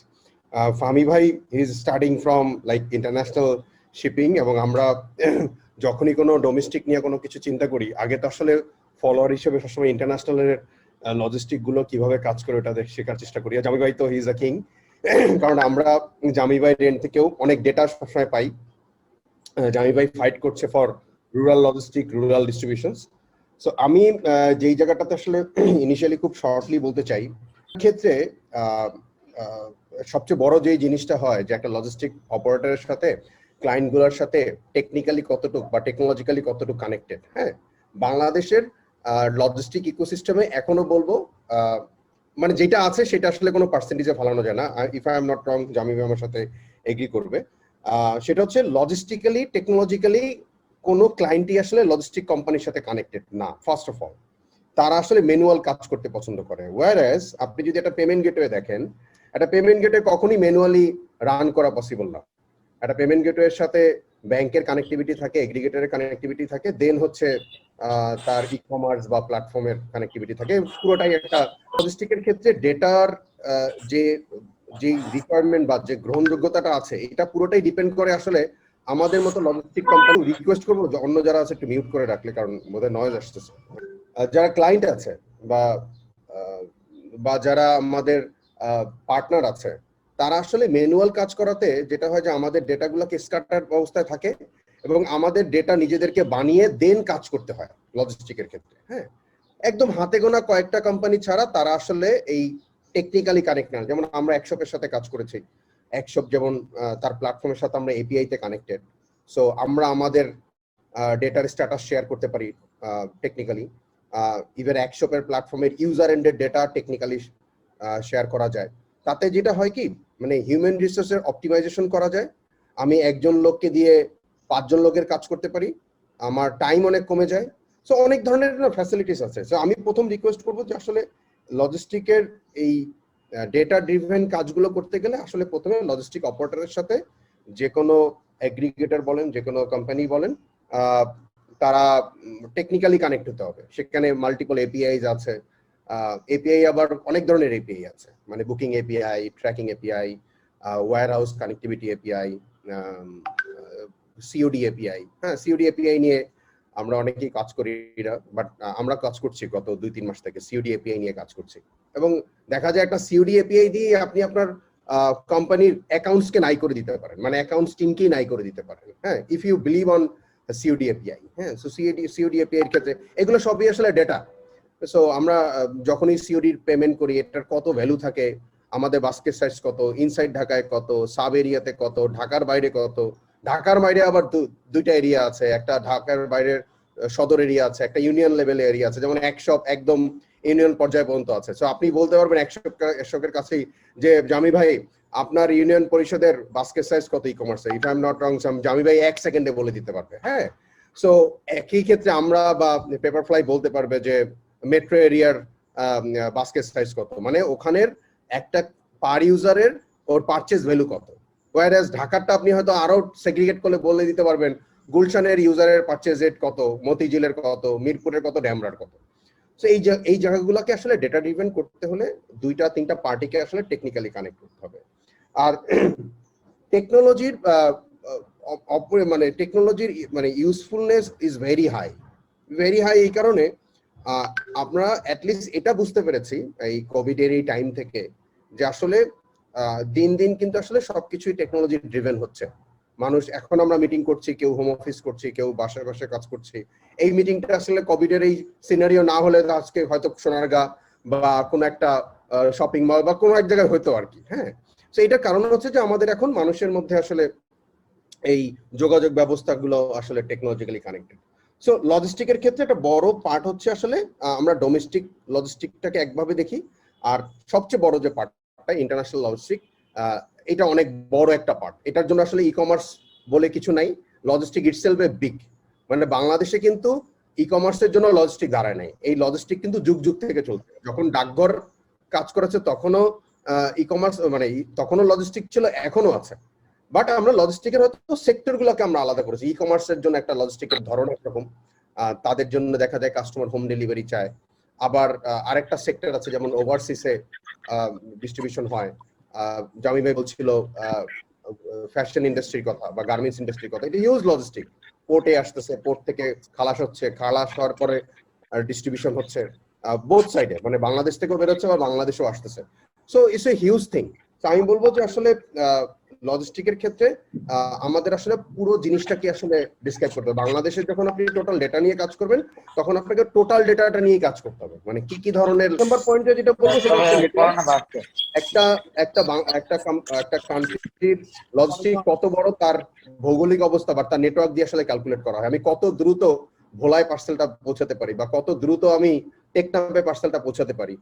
ফামি ভাই he is starting from like international shipping, এবং আমরা যখনই কোনো ডোমেস্টিক নিয়ে কোনো কিছু চিন্তা করি, আগে তো আসলে ফলোয়ার হিসেবে সবসময় ইন্টারন্যাশনালের লজিস্টিক গুলো কিভাবে কাজ করে ওটা শেখার চেষ্টা করি। জামি ভাই তো হি ইজ আ কিং, কারণ আমরা জামি ভাই রেন্ট থেকেও অনেক ডেটা সবসময় পাই। জামি ভাই ফাইট করছে for rural logistic, rural distributions. So আমি যেই জায়গাটাতে আসলে ইনিশিয়ালি খুব শর্টলি বলতে চাই, ক্ষেত্রে সবচেয়ে বড় যে জিনিসটা হয় যে একটা লজিস্টিক অপারেটরের সাথে ক্লায়েন্ট গুলোর সাথে টেকনিক্যালি কতটুকু বা টেকনোলজিক্যালি কতটুকু কানেক্টেড। হ্যাঁ, বাংলাদেশের লজিস্টিক ইকোসিস্টেমে এখনো বলবো মানে যেটা আছে সেটা আসলে কোনো পার্সেন্টেজে ফেলানো যায় না। If I'm not wrong, Jami ভাই আমার সাথে এগ্রি করবে। সেটা হচ্ছে লজিস্টিক্যালি, টেকনোলজিক্যালি কোনো ক্লায়েন্টই আসলে লজিস্টিক কোম্পানির সাথে কানেক্টেড না। ফার্স্ট অফ অল, তারা আসলে ম্যানুয়াল কাজ করতে পছন্দ করে। ওয়্যারএজ আপনি যদি একটা পেমেন্ট গেটওয়ে দেখেন, একটা পেমেন্ট গেটওয়ে কখনই ম্যানুয়ালি রান করা পসিবল না। একটা পেমেন্ট গেটওয়ের সাথে ব্যাংকের কানেক্টিভিটি থাকে, এগ্রিগেটরের কানেক্টিভিটি থাকে, দেন হচ্ছে তার ই কমার্স বা প্ল্যাটফর্মের কানেক্টিভিটি থাকে। পুরোটাই একটা লজিস্টিকের ক্ষেত্রে ডেটার যে রিকোয়ারমেন্ট বা যে গ্রহণযোগ্যতাটা আছে, এটা পুরোটাই ডিপেন্ড করে আসলে আমাদের মতো লজিস্টিক কোম্পানি। রিকোয়েস্ট করবো যে অন্য যারা আছে একটু মিউট করে রাখলে, কারণ বোধহয় নয়েজ আসতেছে। যারা ক্লায়েন্ট আছে বা যারা আমাদের পার্টনার আছে, তারা আসলে ম্যানুয়াল কাজ করাতে যেটা হয় যে আমাদের ডেটাগুলোকে স্ক্যাটার অবস্থায় থাকে, এবং আমাদের ডেটা নিজেদেরকে বানিয়ে দেন কাজ করতে হয় লজিস্টিকের ক্ষেত্রে। হ্যাঁ, একদম হাতে গোনা কয়েকটা কোম্পানি ছাড়া তারা আসলে এই টেকনিক্যালি কানেক্ট না। যেমন আমরা একশপের সাথে কাজ করেছি, একশপ যেমন তার প্ল্যাটফর্মের সাথে আমরা এপিআই তে কানেক্টেড। সো আমরা আমাদের ডেটার স্ট্যাটাস শেয়ার করতে পারি টেকনিক্যালি। ইভেন একশপের প্ল্যাটফর্মের ইউজার এন্ডের ডেটা টেকনিক্যালি শেয়ার করা যায়। তাতে যেটা হয় কি, মানে হিউম্যান রিসোর্সের অপটিমাইজেশন করা যায়। আমি একজন লোককে দিয়ে 5 জন লোকের কাজ করতে পারি, আমার টাইম অনেক কমে যায়। সো অনেক ধরনের ফ্যাসিলিটিস আছে। সো আমি প্রথম রিকোয়েস্ট করবো যে আসলে লজিস্টিকের এই ডেটা ড্রিভেন কাজগুলো করতে গেলে আসলে প্রথমে লজিস্টিক অপারেটরের সাথে যে কোনো এগ্রিগেটর বলেন, যে কোনো কোম্পানি বলেন, তারা টেকনিক্যালি কানেক্ট হতে হবে। সেখানে মাল্টিপল এপিআইজ আছে। এপিআই আবার অনেক ধরনের এপিআই আছে, মানে booking API, tracking API, warehouse connectivity API, COD API. হ্যাঁ, সিওডি এপিআই নিয়ে আমরা অনেকেই কাজ করি না, বাট আমরা কাজ করছি গত 2-3 মাস থেকে সিওডি এপিআই নিয়ে কাজ করছি। এবং দেখা যায় একটা সিওডি এপিআই দিয়ে আপনি আপনার কোম্পানির অ্যাকাউন্টসকে নাই করে দিতে পারেন, মানে অ্যাকাউন্টস টিমকেই নাই করে দিতে পারেন। হ্যাঁ, if you believe on COD API. হ্যাঁ, সো সিওডি এপিআই এর ক্ষেত্রে এগুলো সবই আসলে ডেটা। সো আমরা যখনই সিওডির পেমেন্ট করি, এটার কত ভ্যালু থাকে, আমাদের বাস্কেট সাইজ কত, ইনসাইড ঢাকায় কত, সাব এরিয়াতে কত, ঢাকার বাইরে কত। ঢাকার বাইরে আবার দুইটা এরিয়া আছে, একটা ঢাকার বাইরের সদর এরিয়া আছে, একটা ইউনিয়ন লেভেল এরিয়া আছে। যেমন একশপ একদম ইউনিয়ন পর্যায়ে পর্যন্ত আছে। সো আপনি বলতে পারবেন একশপের কাছেই যে জামি ভাই আপনার ইউনিয়ন পরিষদের বাস্কেট সাইজ কত ই কমার্সে, if I'm not wrong, Jami ভাই 1 সেকেন্ডে বলে দিতে পারবে। হ্যাঁ, সো একই ক্ষেত্রে আমরা বা পেপারফ্লাই বলতে পারবে যে মেট্রো এরিয়ার বাস্কেট সাইজ কত, মানে ওখানের একটা পার ইউজারের ওর পারচেজ ভ্যালু কত, ওয়ারএস ঢাকারটা আপনি হয়তো আরো সেগ্রিগেট করলে বলে দিতে পারবেন গুলশানের ইউজারের পারচেজ রেট কত, মতিঝিলের কত, মিরপুরের কত, ড্যামরার কত। সো এই জায়গাগুলোকে আসলে ডেটা ড্রিভেন করতে হলে 2-3টা পার্টিকে আসলে টেকনিক্যালি কানেক্ট করতে হবে। আর টেকনোলজির মানে টেকনোলজির মানে ইউজফুলনেস ইজ ভেরি হাই এই কারণে আমরা অ্যাটলিস্ট এটা বুঝতে পেরেছি এই কোভিড এর এই টাইম থেকে যে আসলে দিন দিন কিন্তু আসলে সবকিছুই টেকনোলজি ড্রিভেন হচ্ছে। মানুষ এখন আমরা মিটিং করছি, কেউ হোম অফিস করছি, কেউ বাসায় বাসায় কাজ করছি। এই মিটিংটা আসলে কোভিড এর এই সিনারিও না হলে আজকে হয়তো সোনারগাঁ বা কোনো একটা শপিং মল বা কোনো এক জায়গায় হয়তো আর কি। হ্যাঁ, তো এটার কারণ হচ্ছে যে আমাদের এখন মানুষের মধ্যে আসলে এই যোগাযোগ ব্যবস্থাগুলো আসলে টেকনোলজিক্যালি কানেক্টেড। সো লজিস্টিকের ক্ষেত্রে একটা বড় পার্ট হচ্ছে আসলে আমরা ডোমেস্টিক লজিস্টিকটাকে একভাবে দেখি, আর সবচেয়ে বড় যে পার্টটা ইন্টারন্যাশনাল লজিস্টিক, এটা অনেক বড় একটা পার্ট। এটার জন্য আসলে ই কমার্স বলে কিছু নাই, লজিস্টিক ইটসেলফ এ বিগ। মানে বাংলাদেশে কিন্তু ই কমার্সের জন্য লজিস্টিক দাঁড়ায় নাই, এই লজিস্টিক কিন্তু যুগ যুগ থেকে চলছে। যখন ডাকঘর কাজ করেছে তখনও ই কমার্স মানে তখনও লজিস্টিক ছিল, এখনো আছে। বাট আমরা লজিস্টিকের হয়তো সেক্টর গুলোকে আমরা আলাদা করেছি। ই কমার্সের জন্য একটা লজিস্টিকের ধরন একরকম, তাদের জন্য দেখা যায় কাস্টমার হোম ডেলিভারি চায়। আবার আরেকটা সেক্টর আছে যেমন ওভারসিসে ডিস্ট্রিবিউশন হয়। জামি ভাই বলছিল ফ্যাশন ইন্ডাস্ট্রির কথা বা গার্মেন্টস ইন্ডাস্ট্রির কথা, এটা হিউজ লজিস্টিক। পোর্টে আসতেছে, পোর্ট থেকে খালাস হচ্ছে, খালাস হওয়ার পরে ডিস্ট্রিবিউশন হচ্ছে বোথ সাইডে, মানে বাংলাদেশ থেকেও বেরোচ্ছে বা বাংলাদেশেও আসতেছে। So it's a huge thing. আমি বলবো যে আসলে লজিস্টিকের ক্ষেত্রে আমাদের আসলে পুরো জিনিসটাকে আসলে ডিসক্রাইব করতে হবে। বাংলাদেশে যখন আপনি টোটাল ডেটা নিয়ে কাজ করবেন তখন আপনাকে টোটাল ডেটাটা নিয়ে কাজ করতে হবে। মানে কি কি ধরনের নাম্বার পয়েন্টে যেটা বলবো সেটা হচ্ছে একটা কান্ট্রির লজিস্টিক কত বড় তার ভৌগোলিক অবস্থা বা তার নেটওয়ার্ক দিয়ে আসলে ক্যালকুলেট করা হয়। আমি কত দ্রুত ভোলায় পার্সেলটা পৌঁছাতে পারি বা কত দ্রুত আমি টেকনাফে পার্সেলটা পৌঁছাতে পারি,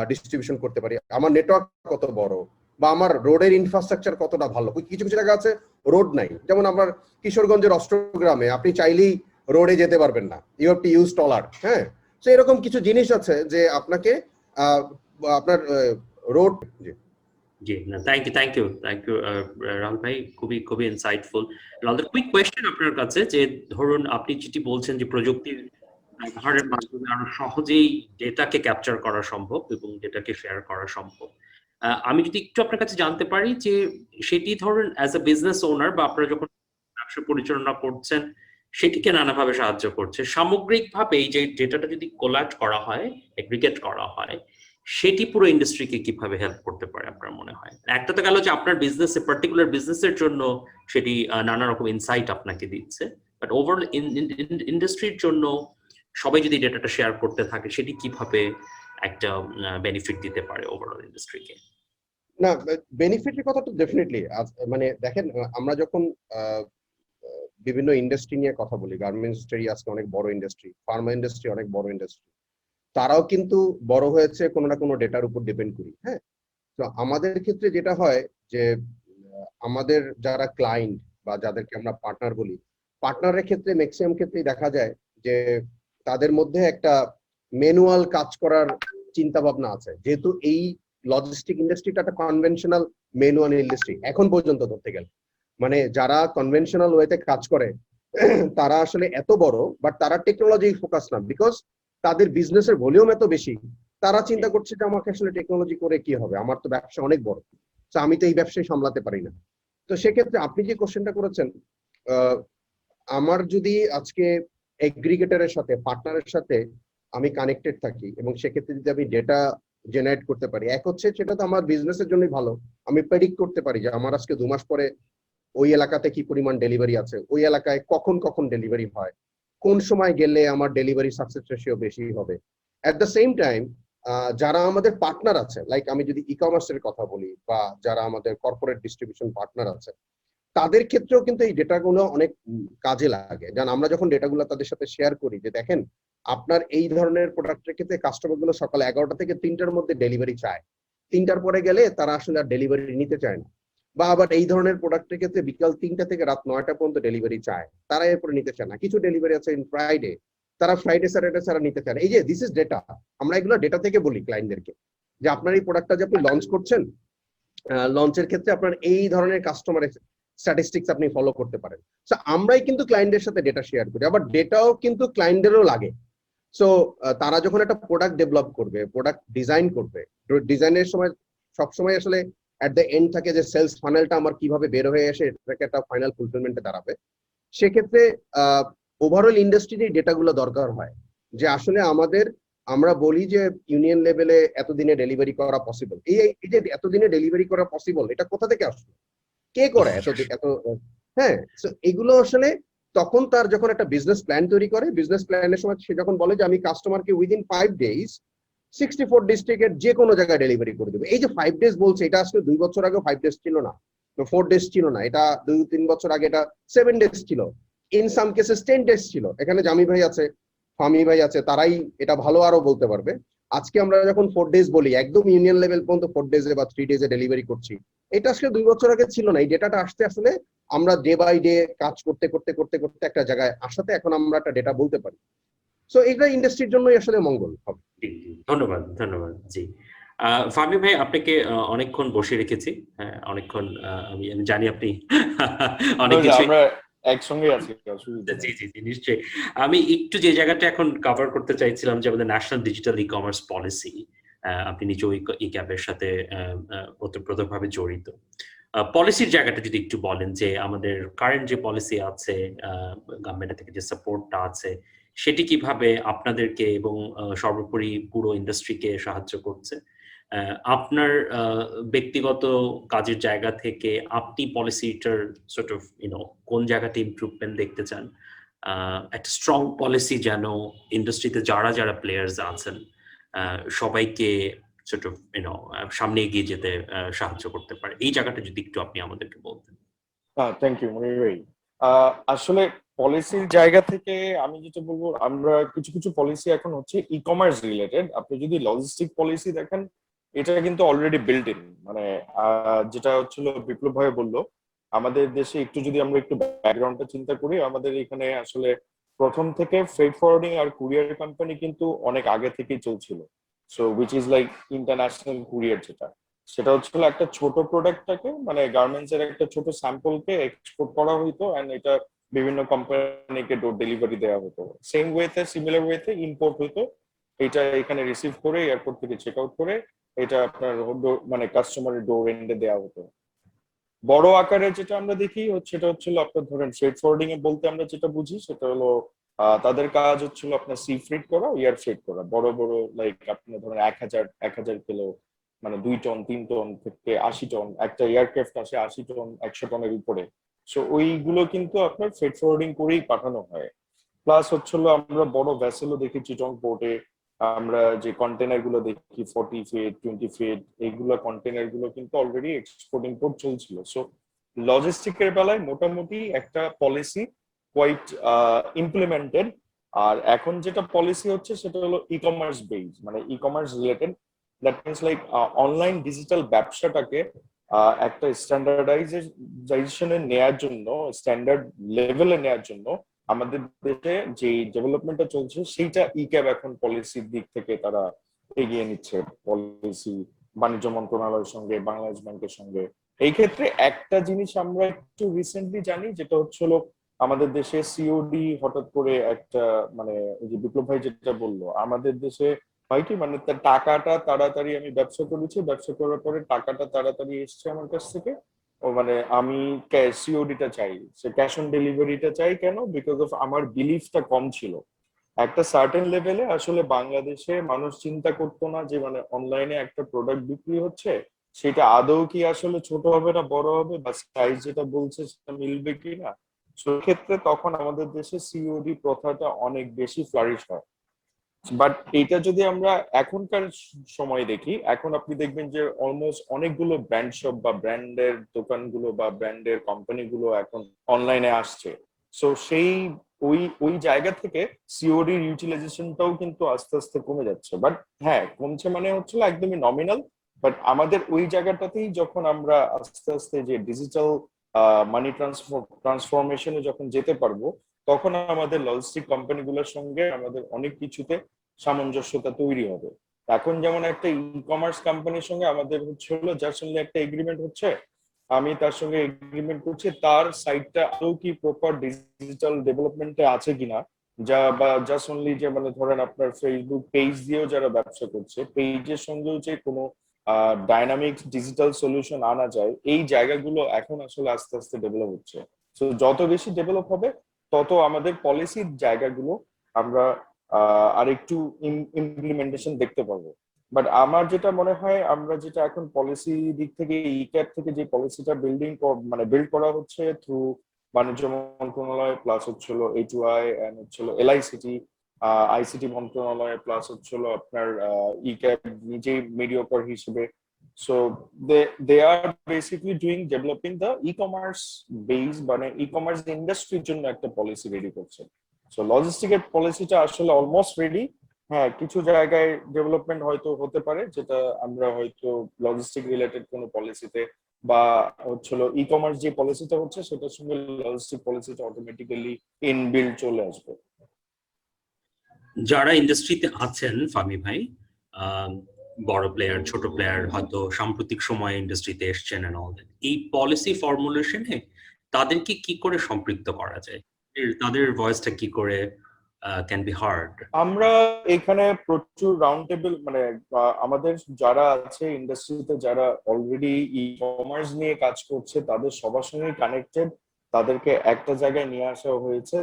ডিস্ট্রিবিউশন করতে পারি, আমার নেটওয়ার্ক কত বড় বা আমার রোডের ইনফ্রাস্ট্রাকচার কতটা ভালো। কিছু কিছু জায়গা আছে রোড নাই, যেমন আমার কিশোরগঞ্জের অষ্টগ্রামে আপনি চাইলেই রোডে যেতে পারবেন না, you have to use trawler. হ্যাঁ, তো এরকম কিছু জিনিস আছে যে আপনাকে আপনার রোড। জি, না, থ্যাংক ইউ রাহুল ভাই, খুবই ইনসাইটফুল। কুইক কোয়েশ্চেন আপনার কাছে, যে ধরুন আপনি যেটি বলছেন যে প্রযুক্তির ব্যবহারের মাধ্যমে আরো সহজেই ডেটাকে ক্যাপচার করা সম্ভব এবং ডেটাকে শেয়ার করা সম্ভব, আমি যদি একটু আপনার কাছে জানতে পারি যে সেটি ধরুন অ্যাজ এ বিজনেস ওনার বা আপনারা যখন ব্যবসা পরিচালনা করছেন সেটিকে নানাভাবে সাহায্য করছে, সামগ্রিকভাবে এই যে ডেটাটা যদি কোলাক্ট করা হয়, এগ্রিগেট করা হয়, সেটি পুরো ইন্ডাস্ট্রিকে কিভাবে হেল্প করতে পারে আপনার মনে হয়? একটা তো গেল যে আপনার বিজনেস, পার্টিকুলার বিজনেসের জন্য সেটি নানা রকম ইনসাইট আপনাকে দিচ্ছে, বাট ওভারঅল ইন্ডাস্ট্রির জন্য সবাই যদি ডেটাটা শেয়ার করতে থাকে সেটি কিভাবে একটা বেনিফিট দিতে পারে ওভারঅল ইন্ডাস্ট্রিকে? না, বেনিফিটের কথা তো ডেফিনেটলি, মানে দেখেন আমরা যখন বিভিন্ন ইন্ডাস্ট্রি নিয়ে কথা বলি, গার্মেন্টস ইন্ডাস্ট্রি আজকে অনেক বড় ইন্ডাস্ট্রি, ফার্মা ইন্ডাস্ট্রি অনেক বড় ইন্ডাস্ট্রি, তারাও কিন্তু বড় হয়েছে কোনো না কোনো ডেটার উপর ডিপেন্ড করি। হ্যাঁ, তো আমাদের ক্ষেত্রে যেটা হয় যে আমাদের যারা ক্লায়েন্ট বা যাদেরকে আমরা পার্টনার বলি, পার্টনারের ক্ষেত্রে ম্যাক্সিমাম ক্ষেত্রেই দেখা যায় যে তাদের মধ্যে একটা ম্যানুয়াল কাজ করার চিন্তা ভাবনা আছে, যেহেতু এই লজিস্টিক ইন্ডাস্ট্রিটা একটা কনভেনশনাল ম্যানুয়াল ইন্ডাস্ট্রি এখন পর্যন্ত ধরতে গেলে। মানে যারা কনভেনশনাল ওয়েতে কাজ করে তারা আসলে এত বড়, বাট তারা টেকনোলজি ফোকাস না, বিকজ তাদের বিজনেসের ভলিউম এত বেশি, তারা চিন্তা করছে যে আমাকে আসলে টেকনোলজি করে কি হবে, আমার তো ব্যবসা অনেক বড়, তো আমি তো এই ব্যবসায় সামলাতে পারি না। তো সেক্ষেত্রে আপনি যে কোশ্চেনটা করেছেন, আমার যদি আজকে এগ্রিগেটরের সাথে, পার্টনারের সাথে আমি কানেক্টেড থাকি এবং সেক্ষেত্রে যদি আমি ডেটা জেনারেট করতে পারি, এক হচ্ছে সেটা তো আমার বিজনেসের জন্যই ভালো, আমি প্রেডিক্ট করতে পারি যে আমার আজকে 2 মাস পরে ওই এলাকাতে কি পরিমাণ ডেলিভারি আছে, ওই এলাকায় কখন কখন ডেলিভারি হয়, কোন সময় গেলে আমার ডেলিভারি সাকসেস রেশিও বেশি হবে। এট দ্য সেম টাইম যারা আমাদের পার্টনার আছে, লাইক আমি যদি ই কমার্সের কথা বলি বা যারা আমাদের কর্পোরেট ডিস্ট্রিবিউশন পার্টনার আছে, তাদের ক্ষেত্রেও কিন্তু এই ডেটাগুলো অনেক কাজে লাগে। যেন আমরা যখন ডেটাগুলো তাদের সাথে শেয়ার করি যে দেখেন আপনার এই ধরনের প্রোডাক্টের ক্ষেত্রে কাস্টমারগুলো সকাল 11টা থেকে 3টার মধ্যে ডেলিভারি চায়, 3টার পরে গেলে তারা আসলে আর ডেলিভারি নিতে চায় না, বা আবার এই ধরনের প্রোডাক্টের ক্ষেত্রে বিকাল 3টা থেকে রাত 9টা পর্যন্ত ডেলিভারি চায়, তারা এরপরে নিতে চায় না। কিছু ডেলিভারি আছে ইন ফ্রাইডে, তারা ফ্রাইডে স্যাটারডে ছাড়া নিতে চায় না। এই যে দিস ইজ ডেটা, আমরা এগুলো ডেটা থেকে বলি ক্লায়েন্টদেরকে যে আপনার এই প্রোডাক্টটা যে আপনি লঞ্চ করছেন, লঞ্চের ক্ষেত্রে আপনার এই ধরনের কাস্টমার স্ট্যাটিস্টিক্স আপনি ফলো করতে পারেন। সো আমরাই কিন্তু ক্লায়েন্টের সাথে ডেটা শেয়ার করি, আবার ডেটাও কিন্তু ক্লায়েন্টেরও লাগে। সো তারা যখন একটা প্রোডাক্ট ডেভেলপ করবে, প্রোডাক্ট ডিজাইন করবে, ডিজাইনের সময় সবসময় আসলে অ্যাট দ্য এন্ড থাকে যে সেলস ফানেলটা আমার কিভাবে বের হয়ে এসে এটাকে একটা ফাইনাল ফুলফিলমেন্টে দাঁড়াবে। সেক্ষেত্রে ওভারঅল ইন্ডাস্ট্রির ডেটাগুলো দরকার হয়, যে আসলে আমরা বলি যে ইউনিয়ন লেভেলে এতদিনে ডেলিভারি করা পসিবল, এই যে এতদিনে ডেলিভারি করা পসিবল, এটা কোথা থেকে আসলো, কে করে এত হ্যাঁ। সো এগুলো আসলে তখন তার যখন একটা বিজনেস প্ল্যান তৈরি করে, বিজনেস প্ল্যানের সময় সে যখন বলে যে আমি কাস্টমারকে উইদিন 5 days 64 ডিস্ট্রিক্টের যে কোনো জায়গায় ডেলিভারি করে দেবো। এই যে 5 days বলছে, এটা আসলে 2 বছর আগে 5 days ছিল না, 4 days ছিল না, এটা 2-3 বছর আগে এটা 7 days ছিল, ইন সাম কেসেস 10 days ছিল। এখানে জামি ভাই আছে, ফামি ভাই আছে, তারাই এটা ভালো আরো বলতে পারবে। আজকে আমরা যখন 4 days বলি, একদম ইউনিয়ন লেভেল পর্যন্ত 4 days বা 3 days ডেলিভারি করছি, এটা আসলে 2 বছর আগে ছিল না। এই ডেটাটা আসতে আসলে আমরা ডে বাই ডে কাজ করতে করতে করতে করতে একটা জায়গায় আসাতে এখন আমরা একটা ডেটা বলতে পারি। সো এটা ইন্ডাস্ট্রির জন্যই আসলে মঙ্গল হবে। ধন্যবাদ, ধন্যবাদ। জি, ফাহমি ভাই, আপনাকে অনেকক্ষণ বসে রেখেছি। হ্যাঁ, অনেকক্ষণ। আমি জানি আপনি অনেক কিছু একসঙ্গে আছি। জি জি জি, নিশ্চয়ই। আমি একটু যে জায়গাটা এখন কভার করতে চাইছিলাম, যে আমাদের national digital e commerce policy, আপনি নিজেও ই ক্যাবের সাথে ওতপ্রোতভাবে জড়িত। পলিসির জায়গাটা যদি একটু বলেন, যে আমাদের কারেন্ট যে পলিসি আছে, গভর্নমেন্ট থেকে যে সাপোর্টটা আছে, সেটি কিভাবে আপনাদেরকে এবং সর্বোপরি পুরো ইন্ডাস্ট্রিকে সাহায্য করছে। আপনার ব্যক্তিগত কাজের জায়গা থেকে আপনি পলিসিটার সর্ট অফ কোন জায়গাতে ইমপ্রুভমেন্ট দেখতে চান, একটা স্ট্রং পলিসি যেন ইন্ডাস্ট্রিতে যারা যারা প্লেয়ার্স আছেন সবাইকে সর্ট অফ সামনে এগিয়ে যেতে সাহায্য করতে পারে, এই জায়গাটা যদি একটু আপনি আমাদেরকে বলতেন। থ্যাংক ইউ মনির ভাই। আসলে পলিসির জায়গা থেকে আমি যেটা বলবো, আমরা কিছু কিছু পলিসি এখন হচ্ছে ই কমার্স রিলেটেড। আপনি যদি লজিস্টিক পলিসি দেখেন, এটা কিন্তু অলরেডি বিল্ট ইন, মানে যেটা হচ্ছিল বিপ্লব ভাই বললো, আমাদের দেশে একটু যদি আমরা একটু ব্যাকগ্রাউন্ডটা চিন্তা করি, আমাদের এখানে আসলে প্রথম থেকে ফ্রেট ফরওয়ার্ডিং আর কুরিয়ার কোম্পানি কিন্তু অনেক আগে থেকেই চলছিল। So which is like international courier, সেটা হচ্ছিল একটা ছোট প্রোডাক্টটাকে, মানে গার্মেন্টস এর একটা ছোট স্যাম্পলকে এক্সপোর্ট করা হইতো, এন্ড এটা বিভিন্ন কোম্পানিকে ডোর ডেলিভারি দেওয়া হতো। সেম ওয়েতে, সিমিলার ওয়েতে ইম্পোর্ট হইতো, এটা এখানে রিসিভ করে এয়ারপোর্ট থেকে চেক আউট করে এটা আপনার মানে কাস্টমারের ডোর এন্ডে দেওয়া হতো। বড় আকারে যেটা আমরা দেখি সেটা হচ্ছিল আপনার ধরেন ফ্রেট ফরওয়ার্ডিং এ বলতে আমরা যেটা বুঝি সেটা হলো তাদের কাজ হচ্ছিল আপনার সি ফ্রেট করা, এয়ার ফ্রেট করা, বড় বড় লাইক আপনার ধরেন 1000 কিলো, মানে 2 টন 3 টন থেকে 80 টন, একটা এয়ারক্রাফট আসে 80 টন 100 টনের উপরে। সো ওইগুলো কিন্তু আপনার ফ্রেট ফরওয়ার্ডিং করেই পাঠানো হয়। প্লাস হচ্ছিল আমরা বড় ভেসেলও দেখি চিটং পোর্টে, আমরা যে কন্টেনার গুলো দেখি 40 ফিট 20 ফিট, এইগুলো কন্টেনার গুলো কিন্তু অলরেডি এক্সপোর্ট ইম্পোর্ট চলছিল। সো লজিস্টিকের বেলায় মোটামুটি একটা পলিসি কোয়াইট ইমপ্লিমেন্টেড। আর এখন যেটা পলিসি হচ্ছে সেটা হলো ই কমার্স বেস, মানে e commerce related. That means like online digital ব্যবসাটাকে একটা স্ট্যান্ডার্ডাইজেশনে নেয়ার জন্য, স্ট্যান্ডার্ড লেভেলে নেয়ার জন্য আমাদের দেশে যে ডেভেলপমেন্টটা চলছে সেইটা ই ক্যাব এখন পলিসির দিক থেকে তারা এগিয়ে নিচ্ছে। পলিসি বাণিজ্য মন্ত্রণালয়ের সঙ্গে, বাংলাদেশ ব্যাংকের সঙ্গে। এই ক্ষেত্রে একটা জিনিস আমরা একটু রিসেন্টলি জানি, যেটা হচ্ছিল আমাদের দেশে সিওডি হঠাৎ করে একটা, মানে ওই যে বিপ্লব ভাই যেটা বললো, আমাদের দেশে হয় কি, মানে তার টাকাটা তাড়াতাড়ি, আমি ব্যবসা করেছি, ব্যবসা করার পরে টাকাটা তাড়াতাড়ি এসছে আমার কাছ থেকে, ও মানে আমি সিওডিটা চাই, সে ক্যাশ অন ডেলিভারিটা চাই। কেন? বিকজ অফ আমার বিলিফটা কম ছিল। একটা সার্টেন লেভেলে আসলে বাংলাদেশে মানুষ চিন্তা করতো না যে মানে অনলাইনে একটা প্রোডাক্ট বিক্রি হচ্ছে, সেটা আদৌ কি আসলে ছোট হবে না বড় হবে, বা সাইজ যেটা বলছে সেটা মিলবে কিনা। সেক্ষেত্রে তখন আমাদের দেশে সিওডি প্রথাটা অনেক বেশি ফ্লারিশ হয়। বাট এটা যদি আমরা এখনকার সময় দেখি, এখন আপনি দেখবেন যে অলমোস্ট অনেকগুলো ব্র্যান্ড শপ বা ব্র্যান্ডের দোকানগুলো বা ব্র্যান্ডের কোম্পানিগুলো এখন অনলাইনে আসছে। সো সেই ওই জায়গা থেকে সিওডির ইউটিলাইজেশনটাও কিন্তু আস্তে আস্তে কমে যাচ্ছে। বাট হ্যাঁ, কমছে মানে হচ্ছিল একদমই নমিনাল। বাট আমাদের ওই জায়গাটাতেই যখন আমরা আস্তে আস্তে যে ডিজিটাল মানি ট্রান্সফরমেশনে যখন যেতে পারবো, তখন আমাদের লজিস্টিক কোম্পানিগুলোর সঙ্গে আমাদের অনেক কিছুতে সামঞ্জস্যতা তৈরি হবে। এখন যেমন একটা ই কমার্স কোম্পানির সঙ্গে আমাদের হলো যার সঙ্গে একটা এগ্রিমেন্ট হচ্ছে, আমি তার সঙ্গে এগ্রিমেন্ট করছি তার সাইটটা আদৌ কি প্রপার ডিজিটাল ডেভেলপমেন্টে আছে কিনা, যা বা জাস্ট অনলি যে মানে ধরেন আপনার ফেসবুক পেজ দিয়েও যারা ব্যবসা করছে পেজের সঙ্গেও যে কোনো ডাইনামিক ডিজিটাল সলিউশন আনা যায়, এই জায়গাগুলো এখন আসলে আস্তে আস্তে ডেভেলপ হচ্ছে। তো যত বেশি ডেভেলপ হবে তত আমাদের পলিসির জায়গাগুলো আমরা আরেকটু ইমপ্লিমেন্টেশন দেখতে পাবো। বাট আমার যেটা মনে হয় আমরা যেটা এখন পলিসি দিক থেকে ইক্যাপ থেকে যে পলিসিটা মানে বিল্ড করা হচ্ছে থ্রু বাণিজ্য মন্ত্রণালয় প্লাস হচ্ছিল A2I এন্ড হচ্ছিল LICT, আইসিটি মন্ত্রণালয় প্লাস হচ্ছিল আপনার ইক্যাপ নিজেই মিডিওকর হিসেবে। So they are basically doing developing the e commerce base, মানে ই কমার্স ইন্ডাস্ট্রির জন্য একটা পলিসি রেডি করছে। সো লজিস্টিকের পলিসিটা আসলে অলমোস্ট রেডি। হ্যাঁ, কিছু জায়গায় ডেভেলপমেন্ট হয়তো হতে পারে যেটা আমরা হয়তো লজিস্টিক রিলেটেড কোনো পলিসিতে বা হচ্ছিল ই কমার্স যে পলিসিটা হচ্ছে সেটার সঙ্গে লজিস্টিক পলিসিটা অটোমেটিক্যালি ইনবিল্ড চলে আসবে। যারা ইন্ডাস্ট্রিতে আছেন ফামি ভাই, বড় প্লেয়ার ছোট প্লেয়ার হয়তো সাম্প্রতিক সময়ে ইন্ডাস্ট্রিতে এসছেন এন্ড অল দ্যাট, এই পলিসি ফর্মুলেশনে তাদেরকে কি করে সম্পৃক্ত করা যায়, তাদের ভয়েসটা কি করে ক্যান বি হার্ড? আমরা এখানে প্রচুর রাউন্ড টেবিল মানে আমাদের যারা আছে ইন্ডাস্ট্রিতে যারা অলরেডি ই কমার্স নিয়ে কাজ করছে তাদের সবার সঙ্গে কানেক্টেড, তাদেরকে একটা জায়গায় নিয়ে আসা হয়েছে।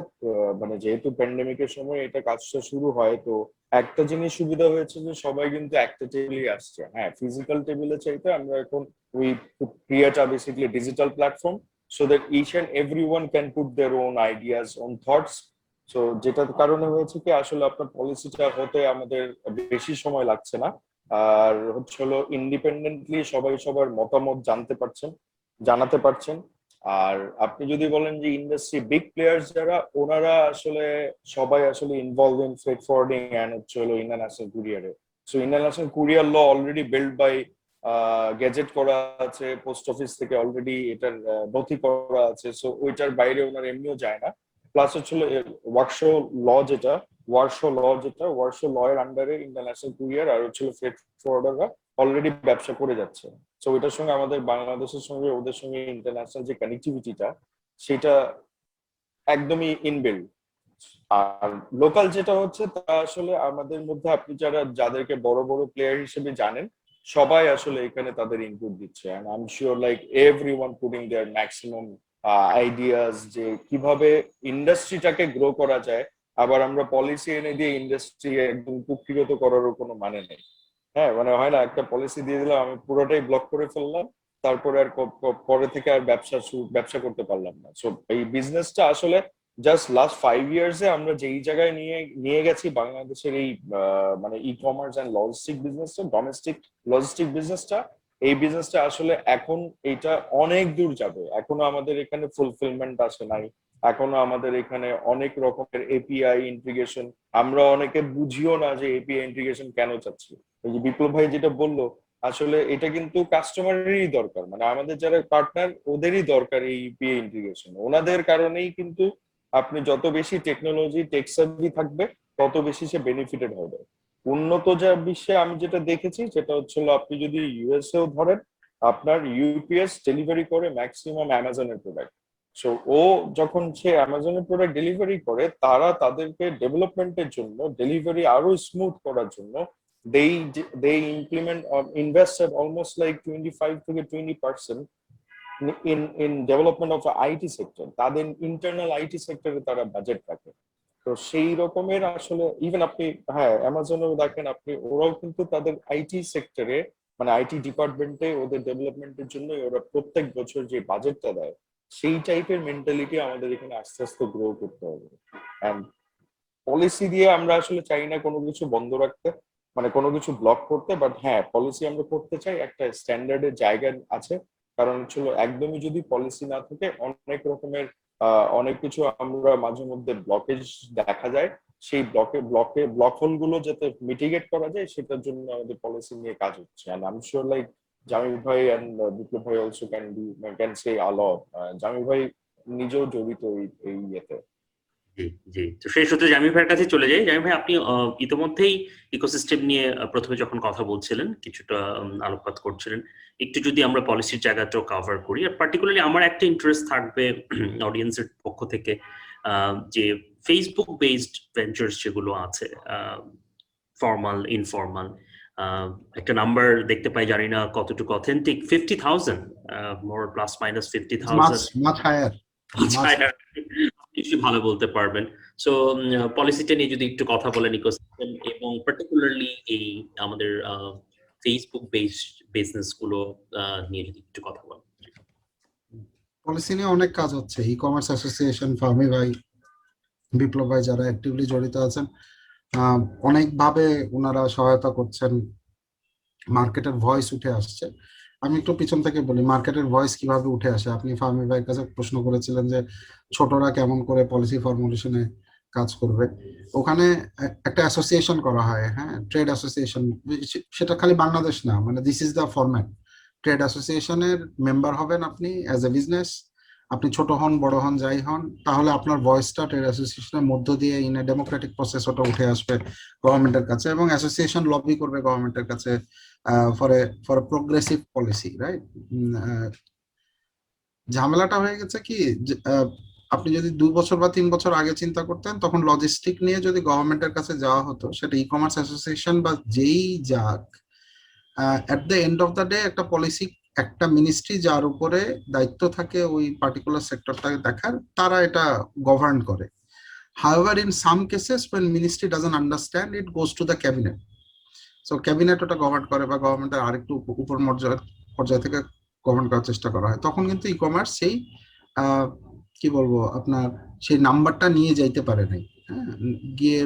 মানে যেহেতু প্যান্ডেমিকের সময় এটা কাজটা শুরু হয়, তো একটা জিনিস সুবিধা হয়েছে যে সবাই কিন্তু একটা টেবিলই আসছে। হ্যাঁ, ফিজিক্যাল টেবিলে চাইতে আমরা এখন we create a basically digital platform so that each and everyone can put their own ideas, own thoughts. So যেটার কারণে হয়েছে কি আসলে আপনার পলিসিটা হতে আমাদের বেশি সময় লাগছে না, আর হলো ইন্ডিপেন্ডেন্টলি সবাই সবার মতামত জানাতে পারছেন। আর আপনি যদি বলেন যে ইন্ডাস্ট্রি বিগ প্লেয়ার্স যারা, ওনারা আসলে সবাই আসলে involve in freight forwarding and হলো ইন্টারন্যাশনাল কুরিয়ারে। So international courier law already build by gazette করা আছে, পোস্ট অফিস থেকে অলরেডি এটার নথি করা আছে। সো ওইটার বাইরে ওনার এমনিও যায় না। প্লাস হচ্ছিল ওয়ার্কশো ল যেটা ওয়ার্কশো ল এর আন্ডারে ইন্টারন্যাশনাল কুরিয়ার আর হচ্ছিল ফ্রেট ফরওয়ার্ডাররা অলরেডি ব্যবসা করে যাচ্ছে। সো ওইটার সঙ্গে আমাদের বাংলাদেশের সঙ্গে ওদের সঙ্গে ইন্টারন্যাশনাল যে কানেক্টিভিটিটা সেটা একদমই ইনবিল্ড। আর লোকাল যেটা হচ্ছে তা আসলে আমাদের মধ্যে আপনি যাদেরকে বড় বড় প্লেয়ার হিসেবে জানেন সবাই আসলে এখানে তাদের ইনপুট দিচ্ছে, and I am sure like everyone putting their maximum ideas যে কিভাবে ইন্ডাস্ট্রিটাকে গ্রো করা যায়। আবার আমরা পলিসি এনে দিয়ে ইন্ডাস্ট্রি একদম কুক্ষিগত করারও কোনো মানে নেই। হ্যাঁ, মানে হয় না একটা পলিসি দিয়ে দিলাম আমি পুরোটাই ব্লক করে ফেললাম, তারপরে আর পরে থেকে আর ব্যবসা করতে পারলাম না। সো এই বিজনেসটা আসলে জাস্ট লাস্ট 5 ইয়ার্স এ আমরা যেই জায়গায় নিয়ে গেছি বাংলাদেশের এই মানে ই কমার্স এন্ড লজিস্টিক বিজনেসটা, ডোমেস্টিক লজিস্টিক বিজনেসটা, এই বিজনেসটা আসলে এখন এইটা অনেক দূর যাবে। এখনো আমাদের এখানে ফুলফিলমেন্ট আসে নাই, এখনো আমাদের এখানে অনেক রকমের এপিআই ইন্টিগ্রেশন, আমরা অনেকে বুঝিও না যে এপিআই ইন্টিগ্রেশন কেন চাচ্ছি। এই যে বিপ্লব ভাই যেটা বললো আসলে এটা কিন্তু কাস্টমারেরই দরকার, মানে আমাদের যারা পার্টনার ওদেরই দরকার এই ইউপিআই ইন্টিগ্রেশন। ওনাদের কারণেই কিন্তু আপনি যত বেশি টেকনোলজি টেকসাভি থাকবে তত বেশি সে বেনিফিটেড হবে। উন্নত যা বিশ্বে আমি যেটা দেখেছি সেটা হচ্ছিল আপনি যদি ইউএসএও ধরেন, আপনার ইউপিএস ডেলিভারি করে ম্যাক্সিমাম অ্যামাজনের প্রোডাক্ট। সো ও যখন সে অ্যামাজনের প্রোডাক্ট ডেলিভারি করে তারা তাদেরকে ডেভেলপমেন্টের জন্য ডেলিভারি আরো স্মুথ করার জন্য they implement or invested almost like 25 থেকে 20% in development of IT sector. তাদের ইন্টারনাল আইটি সেক্টরে তারা বাজেট রাখে। তো সেই রকমের আসলে ইভেন আপনি হ্যাঁ অ্যামাজনেও দেখেন আপনি, ওরাও কিন্তু তাদের আইটি সেক্টরে মানে আইটি ডিপার্টমেন্টে ওদের ডেভেলপমেন্টের জন্য ওরা প্রত্যেক বছর যে বাজেটটা দেয় সেই টাইপের মেন্টালিটি আমাদের এখানে আস্তে আস্তে গ্রো করতে হবে। এন্ড পলিসি দিয়ে আমরা আসলে চাই না কোনো কিছু বন্ধ রাখতে, মানে কোনো কিছু ব্লক করতে, বাট হ্যাঁ পলিসি আমরা করতে চাই একটা স্ট্যান্ডার্ডের জায়গা আছে। কারণ ছিল একদমই যদি পলিসি না থাকে অনেক রকমের অনেক কিছু আমরা মাঝে মধ্যে ব্লকেজ দেখা যায়, সেই ব্লক হোল গুলো যাতে মিটিগেট করা যায় সেটার জন্য আমাদের পলিসি নিয়ে কাজ হচ্ছে। And I am sure like Jami ভাই এন্ড বিপ্লব ভাই অলসো ক্যান সে আ লট। জামি ভাই নিজেও জড়িত এই ইয়েতে। জি জি, তো সেই সূত্রে জামি ভাইয়ের কাছে চলে যাই। জামি ভাই, আপনি ইতিমধ্যেই ইকোসিস্টেম নিয়ে প্রথমে যখন কথা বলছিলেন কিছুটা আলোকপাত করছিলেন, একটু যদি আমরা পলিসির জায়গাটাও কভার করি। আর পার্টিকুলারলি আমার একটা ইন্টারেস্ট থাকবে অডিয়েন্সের পক্ষ থেকে, যে ফেসবুক বেসড ভেঞ্চার্স যেগুলো আছে, ফর্মাল ইনফর্মাল, একটা নাম্বার দেখতে পাই, জানি না কতটুকু অথেন্টিক, 50,000, মোর প্লাস মাইনাস 50,000, much higher. নিশ্চয়ই ভালো বলতে পারবেন। সো পলিসিটা নিয়ে যদি একটু কথা বলেন, ইকোসিস্টেম এবং পার্টিকুলারলি এই আমাদের ফেসবুক বেসড বিজনেস গুলো নিয়ে যদি একটু কথা বলেন। পলিসি নিয়ে অনেক কাজ হচ্ছে, ই কমার্স অ্যাসোসিয়েশন, ফার্মি ভাই, বিপ্লব ভাই যারা অ্যাক্টিভলি জড়িত আছেন, অনেকভাবে ওনারা সহায়তা করছেন। মার্কেটের ভয়েস উঠে আসছে। আমি একটু পিছন থেকে বলি মার্কেটের ভয়েস কিভাবে উঠে আসে। আপনি ফার্মি ভাইয়ের কাছে প্রশ্ন করেছিলেন যে ছোটরা কেমন করে পলিসি ফর্মুলেশনে কাজ করবে। ওখানে একটা অ্যাসোসিয়েশন করা হয়, হ্যাঁ, ট্রেড অ্যাসোসিয়েশন। সেটা খালি বাংলাদেশ না, মানে this is the format. Trade অ্যাসোসিয়েশনের মেম্বার হবেন আপনি অ্যাজ এ বিজনেস, আপনি ছোট হন বড় হন যাই হন, তাহলে আপনার ভয়েসটা ট্রেড অ্যাসোসিয়েশনের মধ্য দিয়ে ইন এ ডেমোক্রেটিক প্রসেস ওটা উঠে আসবে গভর্নমেন্টের কাছে, এবং অ্যাসোসিয়েশন লবি করবে গভর্নমেন্টের কাছে for a progressive policy, right. ঝামেলাটা হয়ে গেছে কি, আপনি যদি 2 বছর বা 3 বছর আগে চিন্তা করতেন, তখন লজিস্টিক নিয়ে যদি গভর্নমেন্টের কাছে যাওয়া হতো, সেটা ই কমার্স অ্যাসোসিয়েশন বা যেই যাক, at the end of the day একটা পলিসি, একটা মিনিস্ট্রি যার উপরে দায়িত্ব থাকে ওই পার্টিকুলার সেক্টরটাকে দেখার, তারা এটা গভর্ন করে। However, in some cases, when ministry doesn't understand, it goes to the cabinet. So cabinet ওটা গভর্ন করে, বা গভর্নমেন্টের আরেকটু উপর পর্যায় থেকে গভর্ন করার চেষ্টা করা হয়। তখন কিন্তু ই কমার্স সেই কি বলবো আপনার সেই নাম্বারটা নিয়ে যাইতে পারে নাই, হ্যাঁ, গিয়ে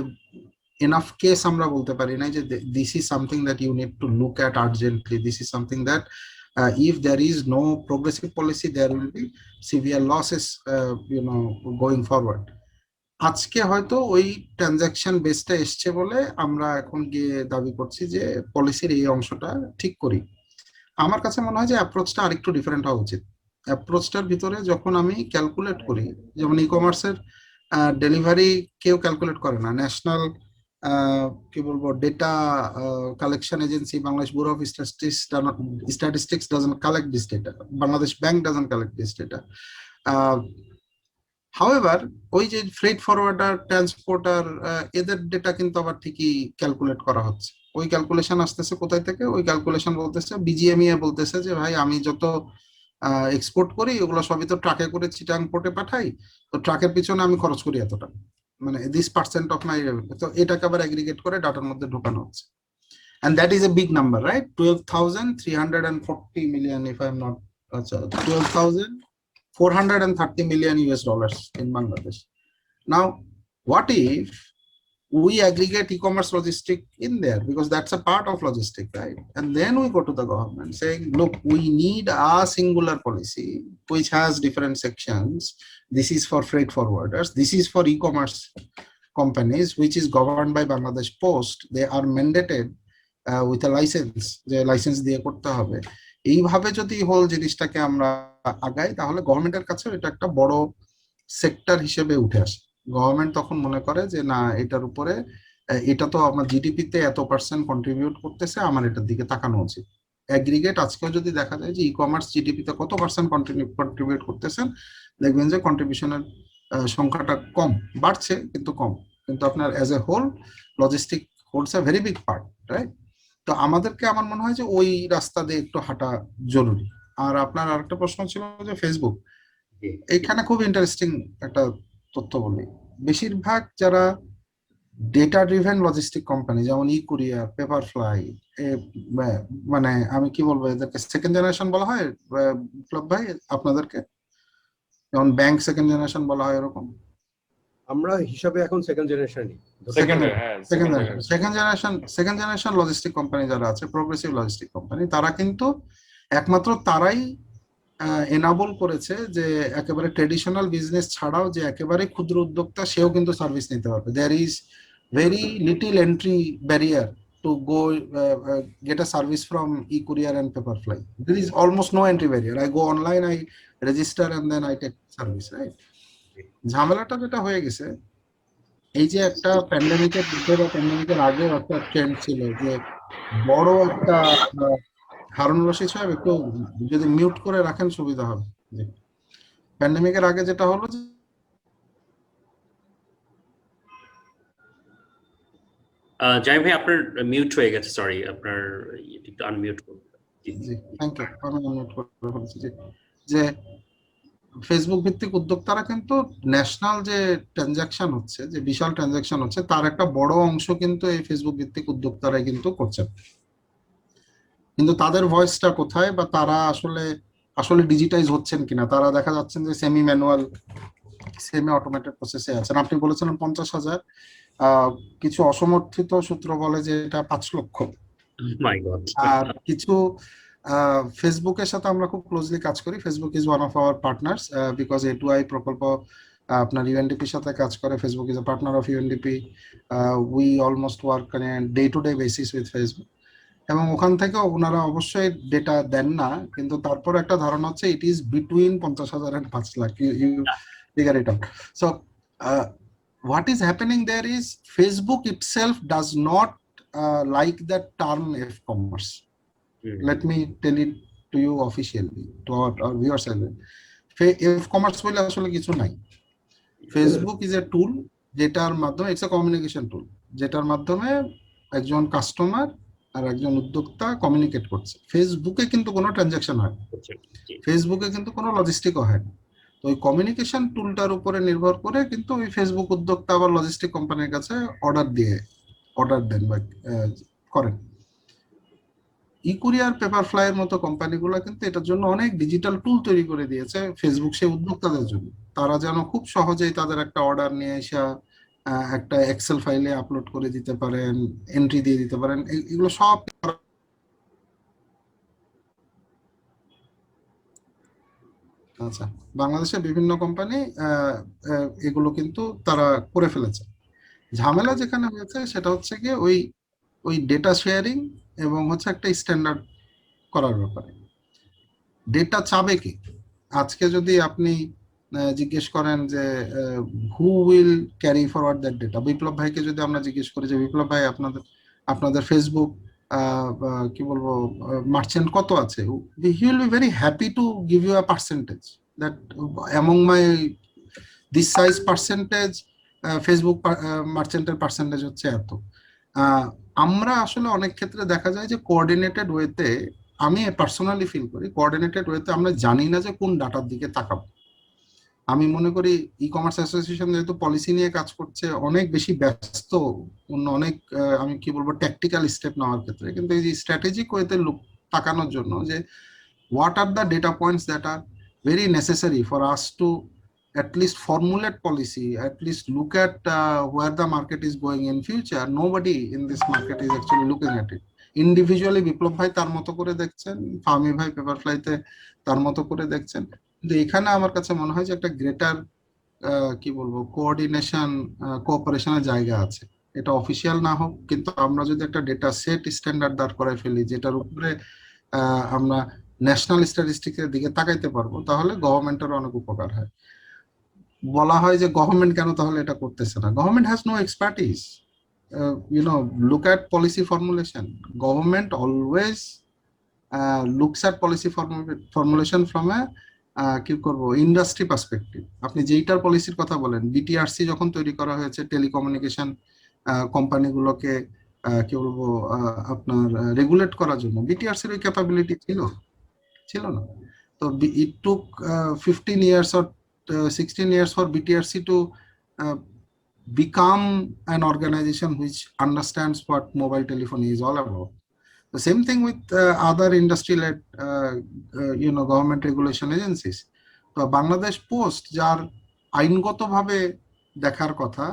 এনাফ কেস আমরা বলতে পারি নাই যে this is something that you need to look at urgently, this is something that if there is no progressive policy, there will be severe losses going forward. আজকে হয়তো ওই ট্রানজাকশন বেসটা এসছে বলে আমরা এখন গিয়ে দাবি করছি যে পলিসির এই অংশটা ঠিক করি। আমার কাছে মনে হয় যে অ্যাপ্রোচটা আরেকটু ডিফারেন্ট হওয়া উচিত। অ্যাপ্রোচটার ভিতরে যখন আমি ক্যালকুলেট করি, যেমন ই কমার্সের ডেলিভারি কেউ ক্যালকুলেট করে না, ন্যাশনাল কি বলবো data collection agency Bangladesh bureau of statistics doesn't collect this data, Bangladesh bank doesn't collect this data. However ওই যে ফ্রেট ফরওয়ার্ডার, ট্রান্সপোর্টার, এদের ডেটা কিন্তু আবার ঠিকই ক্যালকুলেট করা হচ্ছে। ওই ক্যালকুলেশন আসতেছে কোথায় থেকে? ওই ক্যালকুলেশন বলতেছে বিজিএমইএ বলতেছে যে ভাই আমি যত এক্সপোর্ট করি ওগুলো সবই তো ট্রাকে করে চিটাং পোর্টে পাঠাই, তো ট্রাকের পিছনে আমি খরচ করি এতটা, মানে this percent of my revenue, তো এটাকে আবার এগ্রিগেট করে ডাটার মধ্যে ঢোকানো হচ্ছে। And that is a big number, right? 12,340 million, if I'm not, 12,430 million US dollars in Bangladesh. Now, what if we aggregate e-commerce logistic in there, because that's a part of logistic, right? And then we go to the government saying, look, we need a singular policy which has different sections. This is for freight forwarders, this is for e-commerce companies, which is governed by Bangladesh Post. They are mandated with a license, যে licence দিয়ে করতে হবে। এইভাবে যদি whole জিনিসটাকে আমরা আগাই, তাহলে গভর্নমেন্টের কাছে এটা একটা বড় সেক্টর হিসেবে উঠে আসে। গভর্নমেন্ট তখন মনে করে যে না, এটার উপরে, এটা তো আমার জিডিপিতে এত % কন্ট্রিবিউট করতেছে, আমার এটার দিকে তাকানো উচিত। অ্যাগ্রিগেট আজকেও যদি দেখা যায় যে ই কমার্স জিডিপিতে কত % কন্ট্রিবিউট করতেছেন, দেখবেন যে কন্ট্রিবিউশনের সংখ্যাটা কম, বাড়ছে কিন্তু কম, কিন্তু আপনার as a whole logistic holds a very big part, right? তো আমাদেরকে, আমার মনে হয় যে ওই রাস্তা দিয়ে একটু হাঁটা জরুরি। আর আপনার আরেকটা প্রশ্ন ছিল যে ফেসবুক, এইখানে খুব ইন্টারেস্টিং একটা তথ্য বলি। বেশিরভাগ যারা ডেটা ড্রিভেন লজিস্টিক কোম্পানি, যেমন ই কুরিয়ার, পেপারফ্লাই, মানে আমি কি বলবো, এদেরকে সেকেন্ড জেনারেশন বলা হয় বিপ্লব ভাই আপনাদেরকে, যেমন ব্যাংক সেকেন্ড জেনারেশন বলা হয়, এরকম আমরা হিসাবে এখন সেকেন্ড জেনারেশনই, সেকেন্ড জেনারেশন লজিস্টিক কোম্পানি যারা আছে, প্রোগ্রেসিভ লজিস্টিক কোম্পানি, তারা কিন্তু একমাত্র তারাই এনাবল করেছে যে একেবারে ট্রেডিশনাল বিজনেস ছাড়াও যে একেবারে ক্ষুদ্র উদ্যোক্তা, সেও কিন্তু সার্ভিস নিতে পারবে। There is very little entry barrier to go get a service from e-courier and Paperfly. There is almost no entry barrier. I go online, I register, and then I take service, right? ঝামেলাটা যেটা হয়ে গেছে, এই যে একটা প্যান্ডেমিকের মধ্যে বা প্যান্ডেমিকের আগে একটা ট্রেন্ড ছিল যে বড় একটা হারুন রশিদ সাহেব একটু যদি মিউট করে রাখেন সুবিধা হবে। প্যান্ডেমিকের আগে যেটা হলো যে জয় ভাই আপনার মিউট হয়ে গেছে, সরি, আপনার একটু আনমিউট করুন। জি থ্যাংক ইউ, আমি মিউট করে ফেলেছি। যে ফেসবুক ভিত্তিক উদ্যোক্তারা কিন্তু ন্যাশনাল যে ট্রানজাকশন হচ্ছে, যে বিশাল ট্রানজাকশন হচ্ছে, তার একটা বড় অংশ কিন্তু এই ফেসবুক ভিত্তিক উদ্যোক্তারাই কিন্তু করছেন। কিন্তু তাদের ভয়েসটা কোথায়, বা তারা আসলে আসলে ডিজিটাইজ হচ্ছেন কিনা, তারা দেখা যাচ্ছেন যে সেমি ম্যানুয়াল সেমি অটোমেটেড প্রসেসে আছেন। আপনি বলেছিলেন 50,000, কিছু অসমর্থিত সূত্র বলে যে এটা 5 লক্ষ। মাই গড। আর কিছু ফেসবুকের সাথে আমরা খুব ক্লোজলি কাজ করি। Facebook is one of our partners because A2I প্রকল্প আপনার ইউএনডিপির সাথে কাজ করে। Facebook is a partner of UNDP. We almost work on a day to day basis with Facebook, এবং ওখান থেকে ওনারা অবশ্যই ডেটা দেন না, কিন্তু তারপর একটা ধারণা হচ্ছে it is between 50,000 and 5 lakh. You figure it out. So what is happening there is Facebook itself does not like that term e-commerce. Let me tell it to you officially, to our viewers as well. E-commerce বলে আসলে কিছু নাই। Facebook is এ টুল যেটার মাধ্যমে, it's a communication টুল, যেটার মাধ্যমে একজন customer আর একজন উদ্যোক্তা কমিউনিকেট করছে। ফেসবুকে কিন্তু কোনো ট্রানজাকশন হয় না, ফেসবুকে কিন্তু কোনো লজিস্টিকও হয় না। তো ওই কমিউনিকেশন টুলটার উপরে নির্ভর করে কিন্তু ওই ফেসবুক উদ্যোক্তা আবার লজিস্টিক কোম্পানির কাছে অর্ডার দেন বা করেন। ইকুরিয়ার, পেপারফ্লাইয়ের মতো কোম্পানিগুলো কিন্তু এটার জন্য অনেক ডিজিটাল টুল তৈরি করে দিয়েছে ফেসবুক সেই উদ্যোক্তাদের জন্য। তারা যেন খুব সহজেই তাদের একটা অর্ডার নিয়ে এসে একটা এক্সেল ফাইলে আপলোড করে দিতে পারেন, এন্ট্রি দিয়ে দিতে পারেন। এগুলো সব আচ্ছা, বাংলাদেশের বিভিন্ন কোম্পানি এগুলো কিন্তু তারা করে ফেলেছে। ঝামেলা যেখানে হয়েছে সেটা হচ্ছে গিয়ে ওই ডেটা শেয়ারিং এবং হচ্ছে একটা স্ট্যান্ডার্ড করার ব্যাপারে। ডেটা চাবে কি? আজকে যদি আপনি জিজ্ঞেস করেন যে who will carry forward that data, Biplob ভাইকে যদি আমরা জিজ্ঞেস করি যে বিপ্লব ভাই আপনাদের ফেসবুক কি বলবো মার্চেন্ট কত আছে, he will be very happy to give you a percentage that among my this size percentage Facebook মার্চেন্টের পার্সেন্টেজ হচ্ছে এত। আমরা আসলে অনেক ক্ষেত্রে দেখা যায় যে কোঅর্ডিনেটেড ওয়েতে, আমি পার্সোনালি ফিল করি কোঅর্ডিনেটেড ওয়েতে আমরা জানি না যে কোন ডাটার দিকে তাকাবো। আমি মনে করি ই কমার্স অ্যাসোসিয়েশন যেহেতু পলিসি নিয়ে কাজ করছে, অনেক বেশি ব্যস্ত অনেক আমি কি বলবো ট্যাকটিক্যাল স্টেপ নেওয়ার ক্ষেত্রে, কিন্তু এই স্ট্র্যাটেজিক ওয়েতে তাকানোর জন্য যে what are the data points that are very necessary for us to at least formulate policy, at least look at where the market is going in future. Nobody in this market is actually looking at it. Individually বিপ্লব ভাই তার মতো করে দেখছেন, ফাহমি ভাই পেপারফ্লাইতে তার মতো করে দেখছেন, কিন্তু এখানে আমার কাছে মনে হয় যে একটা গ্রেটার কি বলবো কোঅর্ডিনেশন কোঅপারেশনের জায়গা আছে। এটা অফিসিয়াল না হোক, কিন্তু আমরা যদি একটা ডেটা সেট স্ট্যান্ডার্ড দাঁড় করায় ফেলি যেটার উপরে আমরা ন্যাশনাল স্ট্যাটিস্টিক্সের দিকে তাকাইতে পারবো, তাহলে গভর্নমেন্টের অনেক উপকার হয়। বলা হয় যে গভর্নমেন্ট কেন তাহলে এটা করতেছে না? Government has no expertise. Look at policy formulation. Government always looks at policy formulation from a কি করবো ইন্ডাস্ট্রি পার্সপেক্টিভ। আপনি যেইটার পলিসির কথা বলেন, বিটিআরসি যখন তৈরি করা হয়েছে টেলিকমিউনিকেশন কোম্পানিগুলোকে কি বলবো আপনার রেগুলেট করার জন্য, বিটিআরসির ওই ক্যাপাবিলিটি ছিল না। তো it took 15 years or 16 years for BTRC to become an organization which understands what mobile telephony is all about. The same thing with other industry-led government regulation agencies. তো বাংলাদেশ পোস্ট যার আইনগতভাবে দেখার কথা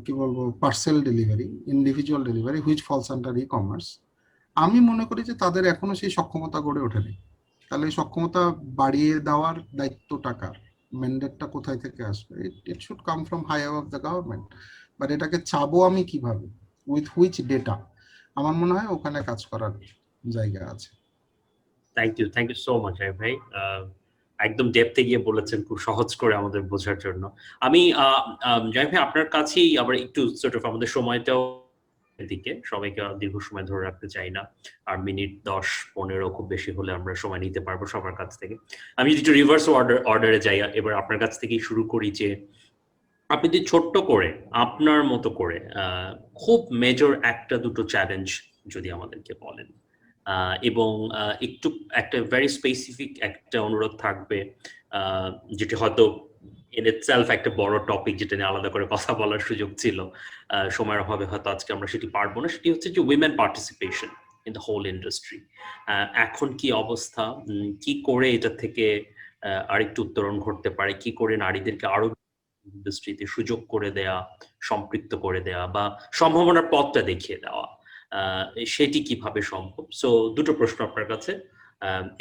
কি বলবো parcel delivery, individual delivery which false under e commerce, আমি মনে করি যে তাদের এখনো সেই সক্ষমতা গড়ে ওঠেনি। তাহলে এই সক্ষমতা বাড়িয়ে দেওয়ার দায়িত্ব টাকার, ম্যান্ডেটটা কোথায় থেকে আসবে? It should come from high of the government. But এটাকে চাবো আমি কিভাবে, উইথ হুইচ ডেটা? আমার মনে হয় ওখানে কাজ করার জায়গা আছে। থ্যাংক ইউ সো মাচ ভাই। একদম ডেপথে গিয়ে বলেছেন খুব সহজ করে আমাদের বোঝার জন্য। আমি জয় ভাই আপনার কাছেই আবার একটু sort of আমাদের সময়টাও দিকে সবাইকে দীর্ঘ সময় ধরে রাখতে চাই না, আর মিনিট 10-15 খুব বেশি হলে আমরা সময় নিতে পারবো সবার কাছ থেকে। আমি যদি একটু রিভার্স অর্ডারে যাই, এবার আপনার কাছ থেকেই শুরু করি যে আপনি যদি ছোট্ট করে আপনার মতো করে খুব মেজর একটা দুটো চ্যালেঞ্জ যদি আমাদেরকে বলেন, এবং একটু একটা ভেরি স্পেসিফিক একটা অনুরোধ থাকবে, যেটি হয়তো ইন ইটসেলফ একটা বড় টপিক যেটা নিয়ে আলাদা করে কথা বলার সুযোগ ছিল, সময়ের অভাবে হয়তো আজকে আমরা সেটি পারবো না। সেটি হচ্ছে যে women participation in the whole industry. এখন কি অবস্থা, কি করে এটা থেকে আরেকটু উত্তরণ ঘটতে পারে, কি করে নারীদেরকে আরো ইন্ডাস্ট্রিতে সুযোগ করে দেয়া, সম্পৃক্ত করে দেয়া বা সম্ভাবনার পথটা দেখিয়ে দেওয়া, সেটি কিভাবে সম্ভব? সো দুটো প্রশ্ন আপনার কাছে।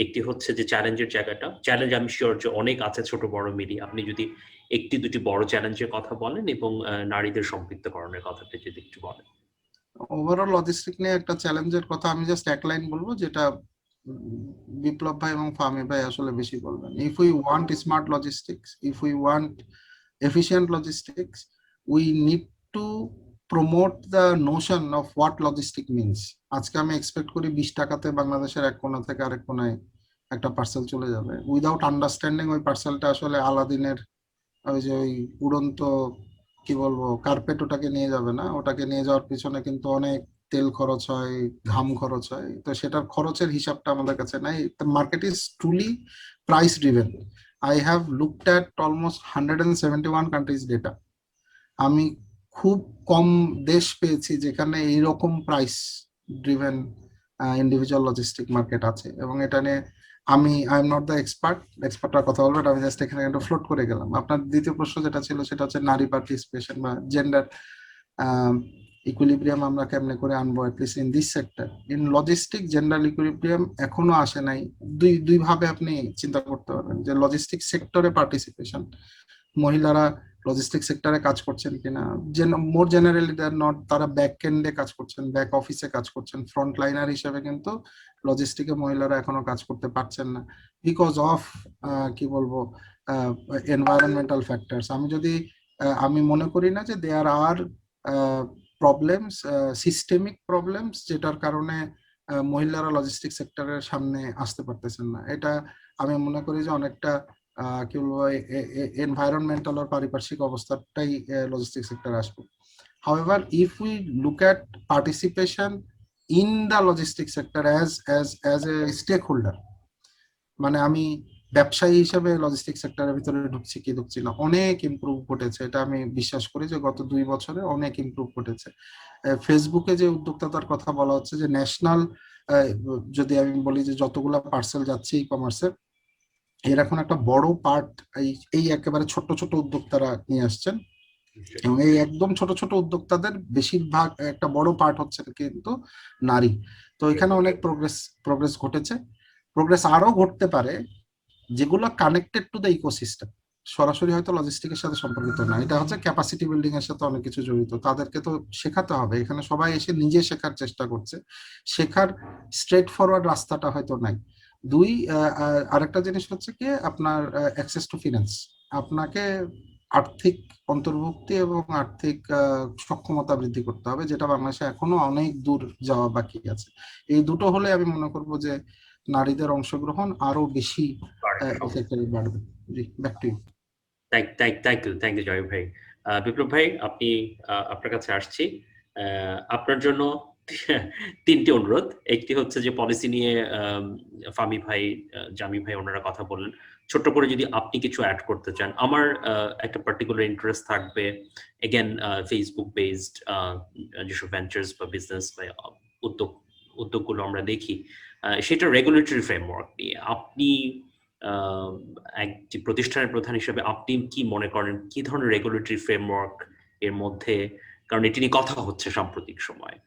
একটি হচ্ছে যে চ্যালেঞ্জের জায়গাটা, চ্যালেঞ্জ আমি শিওর যে অনেক আছে ছোট বড় মিলিয়ে, আপনি যদি একটি দুটি বড় চ্যালেঞ্জের কথা বলেন এবং নারীদের সম্পৃক্তকরণের কথাটা যদি একটু বলেন। ওভারঅল লজিস্টিক নিয়ে একটা চ্যালেঞ্জের কথা আমি জাস্ট এক লাইন বলবো, যেটা বিপ্লব ভাই এবং ফামি ভাই আসলে বেশি বলবেন। If we want smart logistics, if we want efficient logistics, we need to promote the notion of what logistic means. আজকে আমি এক্সপেক্ট করি 20 টাকাতে বাংলাদেশের এক কোণা থেকে আরেক কোণায় একটা পার্সেল চলে যাবে, উইদাউট আন্ডারস্ট্যান্ডিং ওই পার্সেলটা আসলে আলাদিনের ওই যে ওই উড়ন্ত কি বলবো কার্পেট ওটাকে নিয়ে যাবে না, ওটাকে নিয়ে যাওয়ার পিছনে কিন্তু অনেক তেল খরচ হয়, ঘাম খরচ হয়, তো সেটার খরচের হিসাবটা আমাদের কাছে নাই। The market is truly price driven. I have looked at almost 171 countries data. আমি খুব কম দেশ পেয়েছি যেখানে এইরকম price driven individual logistic market আছে, এবং এটা নিয়ে আই এম নট দ্য এক্সপার্টরা কথা বলবো, আমি জাস্ট এখানে একটা ফ্লোট করে গেলাম। আপনার দ্বিতীয় প্রশ্ন যেটা ছিল সেটা হচ্ছে নারী পার্টিসিপেশন বা জেন্ডার ইকুইলিব্রিয়াম আমরা কেমনে করে আনবো, at least in this sector. In logistic gender equilibrium এখনো আসে নাই। দুই ভাবে আপনি চিন্তা করতে পারবেন যে লজিস্টিক সেক্টরে পার্টিসিপেশন, মহিলারা লজিস্টিক সেক্টরে কাজ করছেন কিনা, মোর জেনারেলি নট, তারা ব্যাক এন্ডে কাজ করছেন, ব্যাক অফিসে কাজ করছেন, ফ্রন্ট লাইনার হিসেবে কিন্তু লজিস্টিকে মহিলারা এখনো কাজ করতে পারছেন না, বিকজ অফ কি বলবো এনভায়রনমেন্টাল ফ্যাক্টরস। আমি মনে করি না যে দেয়ার আর প্রবলেমস, সিস্টেমিক প্রবলেমস যেটার কারণে মহিলারা লজিস্টিক সেক্টরের সামনে আসতে পারতেছেন না। এটা আমি মনে করি যে অনেকটা কি বলবো এনভায়রনমেন্টাল আর পারিপার্শ্বিক অবস্থাটাই লজিস্টিক সেক্টরে আসবে। However, if we look at participation in the logistics sector as a stakeholder, মানে আমি ব্যবসায়ী হিসেবে লজিস্টিক সেক্টরের ভিতরে ঢুকছি না, অনেক ইমপ্রুভ ঘটেছে, এটা আমি বিশ্বাস করি যে গত 2 বছরে অনেক ইমপ্রুভ ঘটেছে। ফেসবুকে যে উদ্যোক্তার কথা বলা হচ্ছে যে ন্যাশনাল, যদি আমি বলি যে যতগুলা পার্সেল যাচ্ছে ই কমার্সে, এর এখন একটা বড় পার্ট এই একেবারে ছোট ছোট উদ্যোক্তারা নিয়ে আসছেন, এবং এই একদম ছোট ছোট উদ্যোক্তাদের বেশিরভাগ একটা বড় পার্ট হচ্ছে কিন্তু নারী। তো এখানে অনেক প্রোগ্রেস ঘটেছে, প্রোগ্রেস আরো ঘটতে পারে যেগুলো কানেক্টেড টু দ্য ইকোসিস্টেম, সরাসরি হয়তো লজিস্টিকের সাথে সম্পর্কিত না। এটা হচ্ছে ক্যাপাসিটি বিল্ডিং এর সাথে অনেক কিছু জড়িত, তাদেরকে তো শেখাতে হবে। এখানে সবাই এসে নিজে শেখার চেষ্টা করছে, শেখার স্ট্রেট ফরওয়ার্ড রাস্তাটা হয়তো নাই। আরেকটা জিনিস হচ্ছে কি আপনার অ্যাক্সেস টু ফিন্যান্স, আপনাকে আর্থিক অন্তর্ভুক্তি এবং আর্থিক সক্ষমতা বৃদ্ধি করতে হবে, যেটা বাংলাদেশে এখনো অনেক দূর যাওয়া বাকি আছে। এই দুটো হলে আমি মনে করবো যে নারীদের অংশগ্রহণ আরো বেশি বাড়বে। জি, back to you. Thank you Joy ভাই। বিপ্লব ভাই, আপনার কাছে আসছি। আপনার জন্য 3টি অনুরোধ। একটি হচ্ছে যে পলিসি নিয়ে ফামি ভাই, জামি ভাই ওনারা কথা বললেন, ছোট্ট করে যদি আপনি কিছু অ্যাড করতে চান। আমার একটা পার্টিকুলার ইন্টারেস্ট থাকবে, এগেন ফেসবুক বেসড যেসব ভেঞ্চার্স বা বিজনেস বা উদ্যোগগুলো আমরা দেখি, সেটা রেগুলেটরি ফ্রেমওয়ার্ক নিয়ে আপনি একটি প্রতিষ্ঠানের প্রধান হিসেবে আপনি কি মনে করেন, কি ধরনের রেগুলেটরি ফ্রেমওয়ার্ক এর মধ্যে, কারণ এটি নিয়ে কথা হচ্ছে সাম্প্রতিক সময়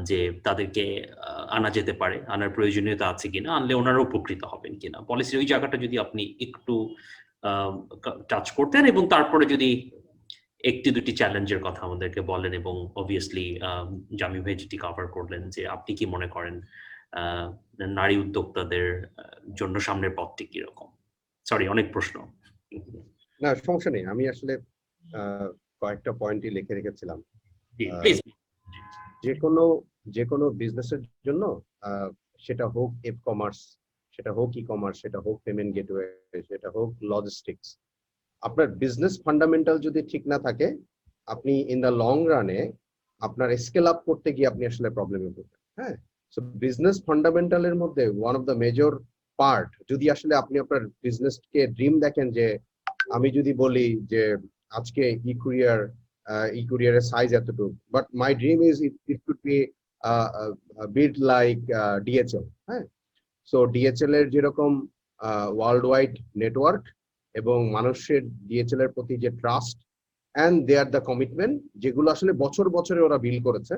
যে তাদেরকে আনা যেতে পারে, আনার প্রয়োজনীয়তা আছে কিনা, আনলে ওনারা উপকৃত হবেন কিনা, পলিসির ওই জায়গাটা যদি আপনি একটু টাচ করতেন, এবং তারপরে যদি একটি দুটি চ্যালেঞ্জের কথা আমাদেরকে বলেন, এবং অবভিয়াসলি জামি ভাই যেটি কভার করলেন যে আপনি কি মনে করেন নারী উদ্যোক্তাদের জন্য সামনের পথটি কিরকম। সরি, অনেক প্রশ্ন। না সমস্যা নেই, আমি আসলে কয়েকটা পয়েন্টই লিখে রেখেছিলাম। প্লিজ। যে কোনো বিজনেসের জন্য সেটা হোক এফ কমার্স, সেটা হোক ই কমার্স, সেটা হোক পেমেন্ট গেটওয়ে, সেটা হোক লজিস্টিক্স, আপনার বিজনেস ফান্ডামেন্টাল যদি ঠিক না থাকে, আপনি ইন দ্য লং রানে আপনার স্কেল আপ করতে গিয়ে আপনি আসলে প্রবলেমে পড়বেন। হ্যাঁ, সো বিজনেস ফান্ডামেন্টালের মধ্যে one of the major part, যদি আসলে আপনি আপনার বিজনেসকে ড্রিম দেখেন, যে আমি যদি বলি যে আজকে ই কুরিয়ারের সাইজ এতটুকু, but my dream is it could be bit like DHL. হ্যাঁ, সো ডিএচএল এর যেরকম ওয়ার্ল্ড ওয়াইড নেটওয়ার্ক এবং মানুষের ডিএচএল এর প্রতি যে trust and their the commitment, যেগুলো আসলে বছর বছরে ওরা বিল করেছে,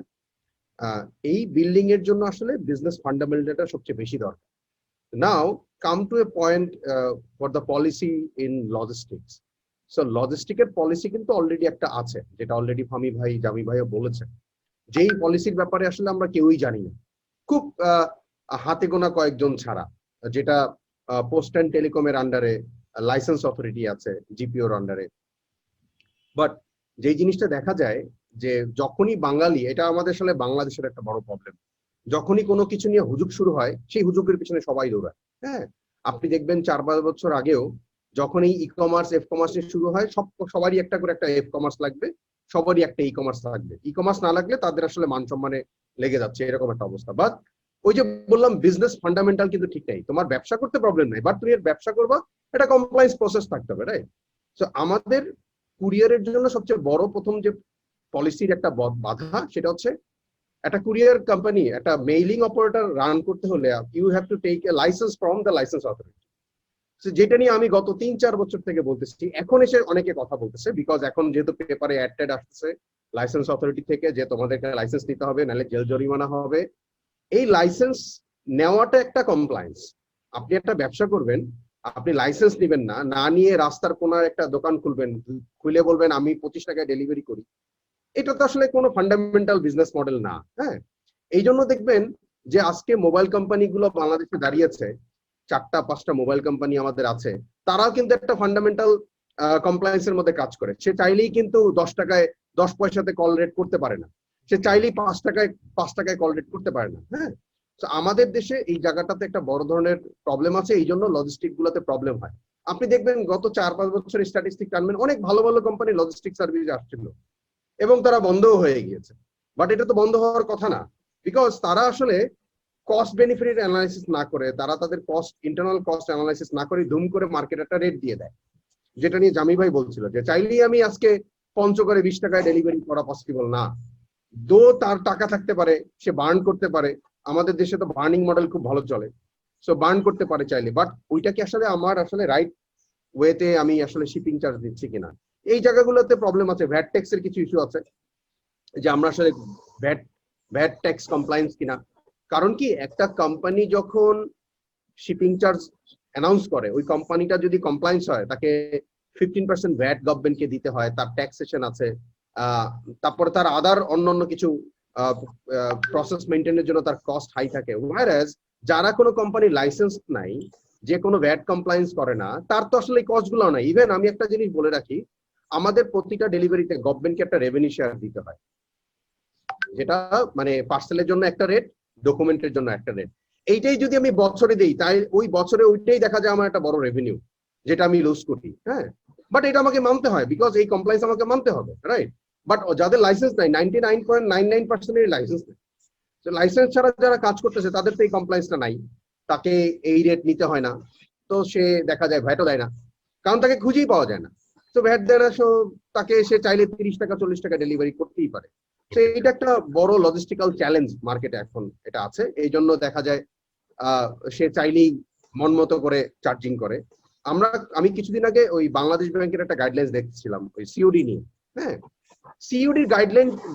এই বিল্ডিং এর জন্য আসলে বিজনেস ফান্ডামেন্টালটা সবচেয়ে বেশি দরকার। Now come to a point for the policy in logistics. So লজিস্টিকের পলিসি কিন্তু অলরেডি একটা আছে, যেটা অলরেডি ফামি ভাই, জামি ভাইও বলেছেন, যেই পলিসির ব্যাপারে আসলে আমরা কেউই জানি না, খুব হাতে গোনা কয়েকজন ছাড়া, যেটা পোস্ট অ্যান্ড টেলিকমের আন্ডারে লাইসেন্স অথরিটি আছে, জিপিওর আন্ডারে। বাট যেই জিনিসটা দেখা যায় যে যখনই বাঙালি, এটা আমাদের আসলে বাংলাদেশের একটা বড় প্রবলেম, যখনই কোনো কিছু নিয়ে হুজুগ শুরু হয়, সেই হুজুগের পিছনে সবাই দৌড়ায়। হ্যাঁ, আপনি দেখবেন 4-5 বছর আগেও যখন এই ই কমার্স এফ কমার্স শুরু হয়, সবারই একটা করে একটা এফ কমার্স লাগবে, সবারই একটা ই কমার্স লাগবে। ই কমার্স না লাগলে তাদের আসলে মান সম্মানে লেগে যাচ্ছে, এরকম একটা অবস্থা। বাট ওই যে বললাম, বিজনেস ফান্ডামেন্টাল কিন্তু ঠিক নেই। তোমার ব্যবসা করতে প্রবলেম নাই, বাট তুমি এর ব্যবসা করবা, এটা কমপ্লায়েন্স প্রসেস থাকতে হবে, রাইট? সো আমাদের কুরিয়ারের জন্য সবচেয়ে বড় প্রথম যে পলিসির একটা বাধা, সেটা হচ্ছে একটা কুরিয়ার কোম্পানি, একটা মেইলিং অপারেটর রান করতে হলে you have to take a license from the license authority. যেটা নিয়ে আমি গত 3-4 বছর থেকে বলতেছি, এখন এসে অনেকে কথা বলতেছে, বিকজ এখন যেহেতু পেপারে অ্যাড আসতেছে লাইসেন্স অথরিটি থেকে যে তোমাদেরকে লাইসেন্স নিতে হবে, নাহলে জেল জরিমানা হবে। এই লাইসেন্স নেওয়াটা একটা কমপ্লায়েন্স। আপনি একটা ব্যবসা করবেন, আপনি লাইসেন্স নেবেন না, না নিয়ে রাস্তার কোনার একটা দোকান খুলবেন, খুলে বলবেন আমি 25 টাকায় ডেলিভারি করি, এটা তো আসলে কোনো ফান্ডামেন্টাল বিজনেস মডেল না। হ্যাঁ, এই জন্য দেখবেন যে আজকে মোবাইল কোম্পানিগুলো বাংলাদেশে দাঁড়িয়েছে, 4টা-5টা মোবাইল কোম্পানি আমাদের আছে, তারাও কিন্তু একটা ফান্ডামেন্টাল কমপ্লায়েন্সের মধ্যে কাজ করে। সে চাইলেই কিন্তু 10 টাকায় 10 পয়সাতে কল রেট করতে পারে না, সে চাইলেই 5 টাকায় কল রেট করতে পারে না। হ্যাঁ, তো আমাদের দেশে এই জায়গাটাতে একটা বড় ধরনের প্রবলেম আছে, এই জন্য লজিস্টিক গুলোতে প্রবলেম হয়। আপনি দেখবেন গত 4-5 বছরের স্ট্যাটিস্টিক টানবেন, অনেক ভালো ভালো কোম্পানি লজিস্টিক সার্ভিস আসছিল এবং তারা বন্ধও হয়ে গিয়েছে। বাট এটা তো বন্ধ হওয়ার কথা না, বিকজ তারা আসলে কস্ট বেনিফিট অ্যানালাইসিস না করে, তারা তাদের ইন্টারনাল কস্ট অ্যানালাইসিস না করে ধুম করে মার্কেট একটা রেট দিয়ে দেয়, যেটা নিয়ে জামি ভাই বলছিল যে চাইলেই আমি আজকে পঞ্চগড়ে 20 টাকায় ডেলিভারি করা পসিবল না। দো তার টাকা থাকতে পারে, সে বার্ন করতে পারে, আমাদের দেশে তো বার্নিং মডেল খুব ভালো চলে, সো বার্ন করতে পারে চাইলে, বাট ওইটা কি আসলে আমার আসলে রাইট ওয়েতে আমি আসলে শিপিং চার্জ দিচ্ছি কিনা, এই জায়গাগুলোতে প্রবলেম আছে। ভ্যাট ট্যাক্স এর কিছু ইস্যু আছে, যে আমরা আসলে ভ্যাট ট্যাক্স কমপ্লায়েন্স কিনা। কারণ কি, একটা কোম্পানি যখন শিপিং চার্জ অ্যানাউন্স করে, ওই কোম্পানিটা যদি কমপ্লায়েন্স হয়, তাকে 15% ভ্যাট গভর্নমেন্টকে দিতে হয়, তার ট্যাক্সেশন আছে, তারপরে তার আদার অন্যান্য কিছু প্রসেস মেনটেনের জন্য তার কস্ট হাই থাকে। ওয়ারএজ যারা কোনো কোম্পানি লাইসেন্স নাই, যে কোনো ভ্যাট কমপ্লায়েন্স করে না, তার তো আসলে কস্ট গুলো নাই। ইভেন আমি একটা জিনিস বলে রাখি, আমাদের প্রতিটা ডেলিভারিতে গভর্নমেন্টকে একটা রেভিনিউ শেয়ার দিতে হয়, যেটা মানে পার্সেলের জন্য একটা রেট, ডকুমেন্টের জন্য একটা রেট। এইটাই যদি আমি বছরে দিই, তাই ওই বছরে ওইটাই দেখা যায় আমার একটা বড় রেভিনিউ, যেটা আমি লুজ করি। হ্যাঁ, বাট এটা আমাকে মানতে হয়, বিকজ এই কমপ্লায়েন্স আমাকে মানতে হবে, রাইট? বাট যাদের লাইসেন্স নাই, 99.99% লাইসেন্স নেই, লাইসেন্স ছাড়া যারা কাজ করতেছে তাদের তো এই কমপ্লায়েন্সটা নাই, তাকে এই রেট নিতে হয় না, তো সে দেখা যায় ভ্যাটও দেয় না, কারণ তাকে খুঁজেই পাওয়া যায় না। তো ভ্যাট দেয় না, তাকে সে চাইলে 30 টাকা 40 টাকা ডেলিভারি করতেই পারে। তো এটা একটা বড় লজিস্টিক্যাল চ্যালেঞ্জ মার্কেটে এখন এটা আছে, এই জন্য দেখা যায় সে চাইলেই মন মতো করে চার্জিং করে। আমি কিছুদিন আগে ওই বাংলাদেশ ব্যাংকের একটা গাইডলাইন্স দেখছিলাম ওই সিওডি নিয়ে। হ্যাঁ, সিইউডি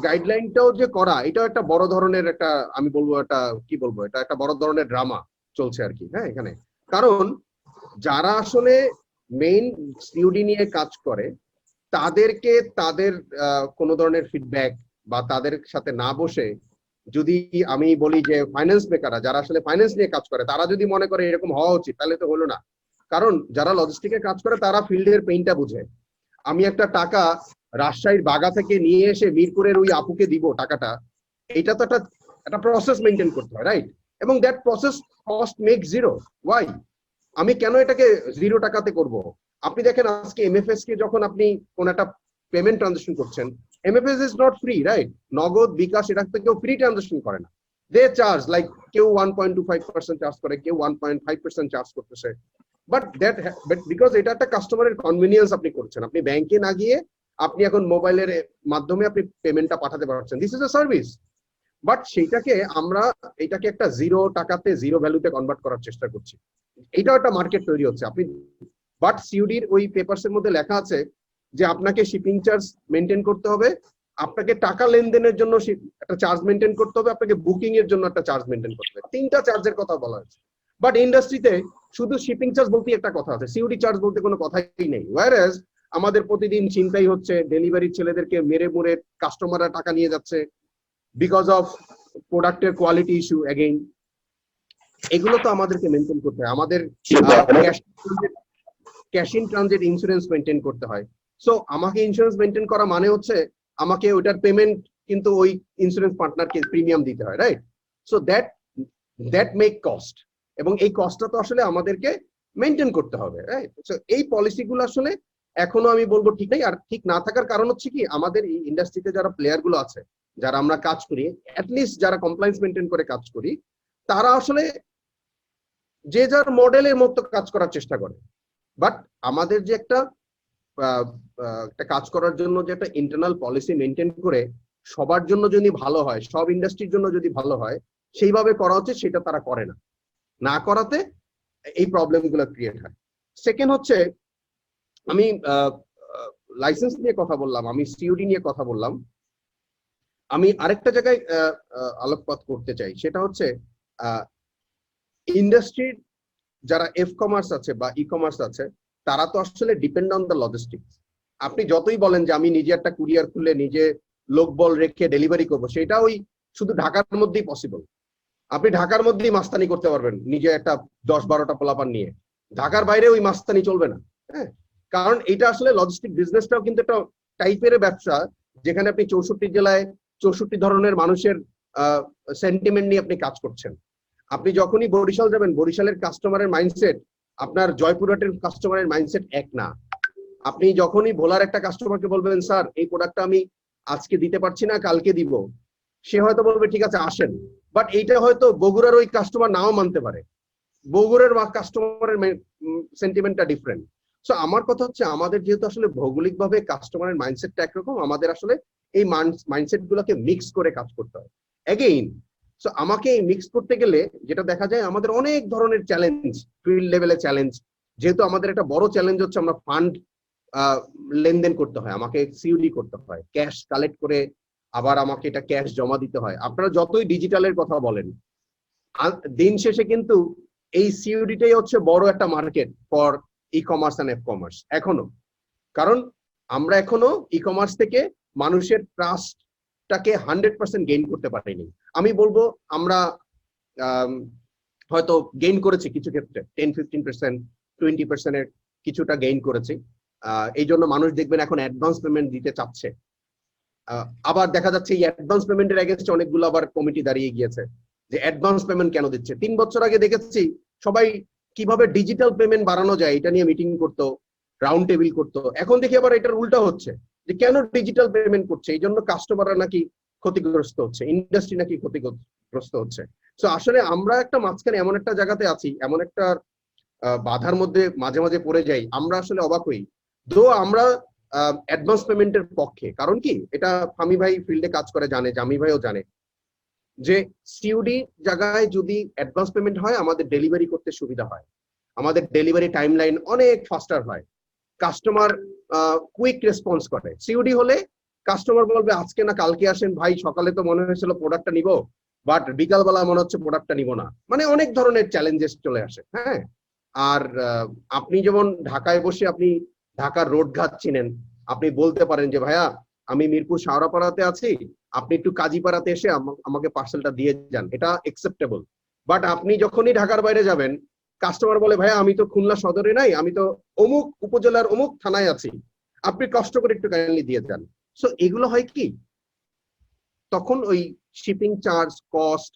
গাইডলাইনটাও যে করা, এটাও একটা বড় ধরনের একটা, আমি বলবো এটা কি বলবো, এটা একটা বড় ধরনের ড্রামা চলছে আর কি। হ্যাঁ, এখানে কারণ যারা আসলে মেইন সিইউডি নিয়ে কাজ করে, তাদেরকে তাদের কোনো ধরনের ফিডব্যাক বা তাদের সাথে না বসে, যদি আমি বলি যে ফাইন্যান্স মেকাররা যারা আসলে ফাইন্যান্স নিয়ে কাজ করে, তারা যদি মনে করে এরকম হওয়া উচিত, তাহলে তো হলো না। কারণ যারা লজিস্টিকে কাজ করে তারা ফিল্ডের পেইনটা বুঝে। আমি একটা টাকা রাজশাহীর বাগা থেকে নিয়ে এসে মিরপুরের ওই আপুকে দিব টাকাটা, এটা তো একটা প্রসেস মেনটেন করতে হয়, রাইট? এবং that process cost make zero. Why? আমি কেন এটাকে 0 টাকাতে করব? আপনি দেখেন আজকে এমএফএস কে যখন আপনি কোন একটা পেমেন্ট ট্রানজাকশন করছেন, MFS is not free, right? নগদ, বিকাশ, এটা তো কেউ ফ্রি ট্রানজাকশন করে না। দে চার্জ, লাইক কেউ 1.25% চার্জ করে, কেউ 1.5% চার্জ করতেছে। বাট বিকজ এটা একটা কাস্টমারের কনভিনিয়েন্স আপনি করছেন, আপনি ব্যাংকে না গিয়ে আপনি এখন মোবাইলের মাধ্যমে আপনি পেমেন্টটা পাঠাতে পারছেন। This is a service. But সেইটাকে আমরা এটাকে একটা 0 টাকাতে 0 ভ্যালুতে কনভার্ট করার চেষ্টা করছি। এটাও একটা মার্কেট তৈরি হচ্ছে। আপনি বাট সিউডির ওই পেপারস এর মধ্যে লেখা আছে যে আপনাকে শিপিং চার্জ মেনটেন করতে হবে, আপনাকে টাকা লেনদেনের জন্য একটা চার্জ মেনটেন করতে হবে, আপনাকে বুকিং এর জন্য একটা চার্জ মেনটেন করতে হবে। 3টা চার্জের কথা বলা হয়েছে। বাট ইন্ডাস্ট্রিতে শুধু শিপিং চার্জ বলতে একটা কথা আছে, সিউডি চার্জ বলতে কোনো কথাই নেই। ওয়ারএজ আমাদের প্রতিদিন চিন্তাই হচ্ছে, ডেলিভারি ছেলেদেরকে মেরে মুরে কাস্টমাররা টাকা নিয়ে যাচ্ছে বিকজ অফ প্রোডাক্টের কোয়ালিটি ইস্যু। এগেইন এগুলো তো আমাদেরকে মেনটেন করতে হয়। আমাদের cash in transit insurance maintain করতে হয়। সো আমাকে ইন্স্যুরেন্স মেনটেন করা মানে হচ্ছে আমাকে ওইটার পেমেন্ট কিন্তু ওই ইন্স্যুরেন্স পার্টনারকে প্রিমিয়াম দিতে হয়, right? So that make cost, এবং এই কস্টটা তো আসলে আমাদেরকে মেনটেন করতে হবে, রাইট? সো এই পলিসিগুলো আসলে এখনো আমি বলবো ঠিক নেই। আর ঠিক না থাকার কারণ হচ্ছে কি, আমাদের এই ইন্ডাস্ট্রিতে যারা প্লেয়ার গুলো আছে, যারা আমরা কাজ করি, অ্যাটলিস্ট যারা কমপ্লায়েন্স মেনটেন করে কাজ করি, তারা আসলে যে যার মডেলের মতো কাজ করার চেষ্টা করে। বাট আমাদের যে একটা কাজ করার জন্য যে একটা ইন্টারনাল পলিসি মেনটেন করে সবার জন্য যদি ভালো হয়, সব ইন্ডাস্ট্রির জন্য যদি ভালো হয়, সেইভাবে করা উচিত, সেটা তারা করে না। না করাতে এই প্রবলেম গুলো ক্রিয়েট হয়। সেকেন্ড হচ্ছে, আমি লাইসেন্স নিয়ে কথা বললাম, আমি সিইউডি নিয়ে কথা বললাম, আমি আরেকটা জায়গায় আলোকপাত করতে চাই। সেটা হচ্ছে ইন্ডাস্ট্রির যারা এফ কমার্স আছে বা ই কমার্স আছে, তারা তো আসলে ডিপেন্ড অন দ্য লজিস্টিক্স। আপনি যতই বলেন যে আমি নিজে একটা কুরিয়ার খুলে নিজে লোকবল রেখে ডেলিভারি করবো, সেটা ওই শুধু ঢাকার মধ্যেই পসিবল। আপনি ঢাকার মধ্যেই মাস্তানি করতে পারবেন নিজে একটা 10-12টা পোলাপান নিয়ে, ঢাকার বাইরে ওই মাস্তানি চলবে না। হ্যাঁ, কারণ এটা আসলে লজিস্টিক বিজনেসটাও কিন্তু একটা টাইপের ব্যবসা, যেখানে আপনি 64 জেলায় 64 ধরনের মানুষের সেন্টিমেন্ট নিয়ে আপনি কাজ করছেন। আপনি যখনই বরিশাল যাবেন, বরিশালের কাস্টমারের মাইন্ডসেট আপনার জয়পুরহাটের কাস্টমারের মাইন্ডসেট এক না। আপনি যখনই ভোলার একটা কাস্টমারকে বলবেন, স্যার এই প্রোডাক্টটা আমি আজকে দিতে পারছি না, কালকে দিব, সে হয়তো বলবে ঠিক আছে আসেন। বাট এইটা হয়তো বগুড়ার ওই কাস্টমার নাও মানতে পারে, বগুড়ার কাস্টমারের সেন্টিমেন্টটা ডিফারেন্ট। সো আমার কথা হচ্ছে, আমাদের যেহেতু আসলে ভৌগোলিকভাবে কাস্টমারের মাইন্ডসেটটা একরকম, আমাদের আসলে এই মাইন্ডসেট গুলোকে মিক্স করে কাজ করতে হয়। এগেইন সো আমাকে এই মিক্স করতে গেলে যেটা দেখা যায়, আমাদের অনেক ধরনের চ্যালেঞ্জ, ফিল্ড লেভেলে চ্যালেঞ্জ। যেহেতু আমাদের একটা বড় চ্যালেঞ্জ হচ্ছে আমরা ফান্ড লেনদেন করতে হয়, আমাকে সিইউডি করতে হয়, ক্যাশ কালেক্ট করে আবার আমাকে এটা ক্যাশ জমা দিতে হয়। আপনারা যতই ডিজিটালের কথা বলেন, দিন শেষে কিন্তু এই সিইউডিটাই হচ্ছে বড় একটা market for e commerce and f commerce এখনো। কারণ আমরা এখনো ই কমার্স থেকে মানুষের ট্রাস্টটাকে 100% গেইন করতে পারিনি। আমি বলবো আমরা হয়তো গেইন করেছি কিছু ক্ষেত্রে, 10-15%, 20% এর কিছুটা গেইন করেছি। এই জন্য মানুষ দেখবেন এখন অ্যাডভান্স পেমেন্ট দিতে চাচ্ছে। আবার দেখা যাচ্ছে এই অ্যাডভান্স পেমেন্টের এগেইনস্টে অনেকগুলো আবার কমিটি দাঁড়িয়ে গিয়েছে যে অ্যাডভান্স পেমেন্ট কেন দিচ্ছে। 3 বছর আগে দেখেছি সবাই কিভাবে ডিজিটাল পেমেন্ট বাড়ানো যায় এটা নিয়ে মিটিং করতো, রাউন্ড টেবিল করতো। এখন দেখি আবার এটার উল্টা হচ্ছে, যে কেন ডিজিটাল পেমেন্ট করছে, এই জন্য কাস্টমাররা নাকি ক্ষতিগ্রস্ত হচ্ছে, ইন্ডাস্ট্রি নাকি ক্ষতিগ্রস্ত হচ্ছে। সো আসলে আমরা একটা মাঝখানে এমন একটা জায়গাতে আছি, এমন একটা বাধার মধ্যে মাঝে মাঝে পড়ে যাই, আমরা আসলে অবাক হই। তো আমরা অ্যাডভান্স পেমেন্টের পক্ষে, কারণ কি, এটা ফামি ভাই ফিল্ডে কাজ করে জানে, জামি ভাইও জানে, যে সিইউডি জায়গায় যদি অ্যাডভান্স পেমেন্ট হয় আমাদের ডেলিভারি করতে সুবিধা হয়, আমাদের ডেলিভারি টাইমলাইন অনেক ফাস্টার হয়, কাস্টমার কুইক রেসপন্স করে। সিইউডি হলে কাস্টমার বলবে আজকে না কালকে আসেন ভাই, সকালে তো মনে হয়েছিল প্রোডাক্টটা নিব, বাট বিকালবেলা মনে হচ্ছে প্রোডাক্টটা নিব না। মানে অনেক ধরনের চ্যালেঞ্জেস চলে আসে। হ্যাঁ, আর আপনি যেমন ঢাকায় বসে আপনি ঢাকার রোড ঘাট চিনেন, আপনি বলতে পারেন যে ভাইয়া আমি মিরপুর শাওরাপাড়াতে আছি, আপনি একটু কাজীপাড়াতে এসে আমাকে পার্সেলটা দিয়ে যান, এটা অ্যাকসেপ্টেবল। বাট আপনি যখনই ঢাকার বাইরে যাবেন, কাস্টমার বলে ভাইয়া আমি তো খুলনা সদরে নাই, আমি তো অমুক উপজেলার অমুক থানায় আছি, আপনি কষ্ট করে একটু কাইন্ডলি দিয়ে যান। সো এগুলো হয় কি, তখন ওই shipping charge, cost,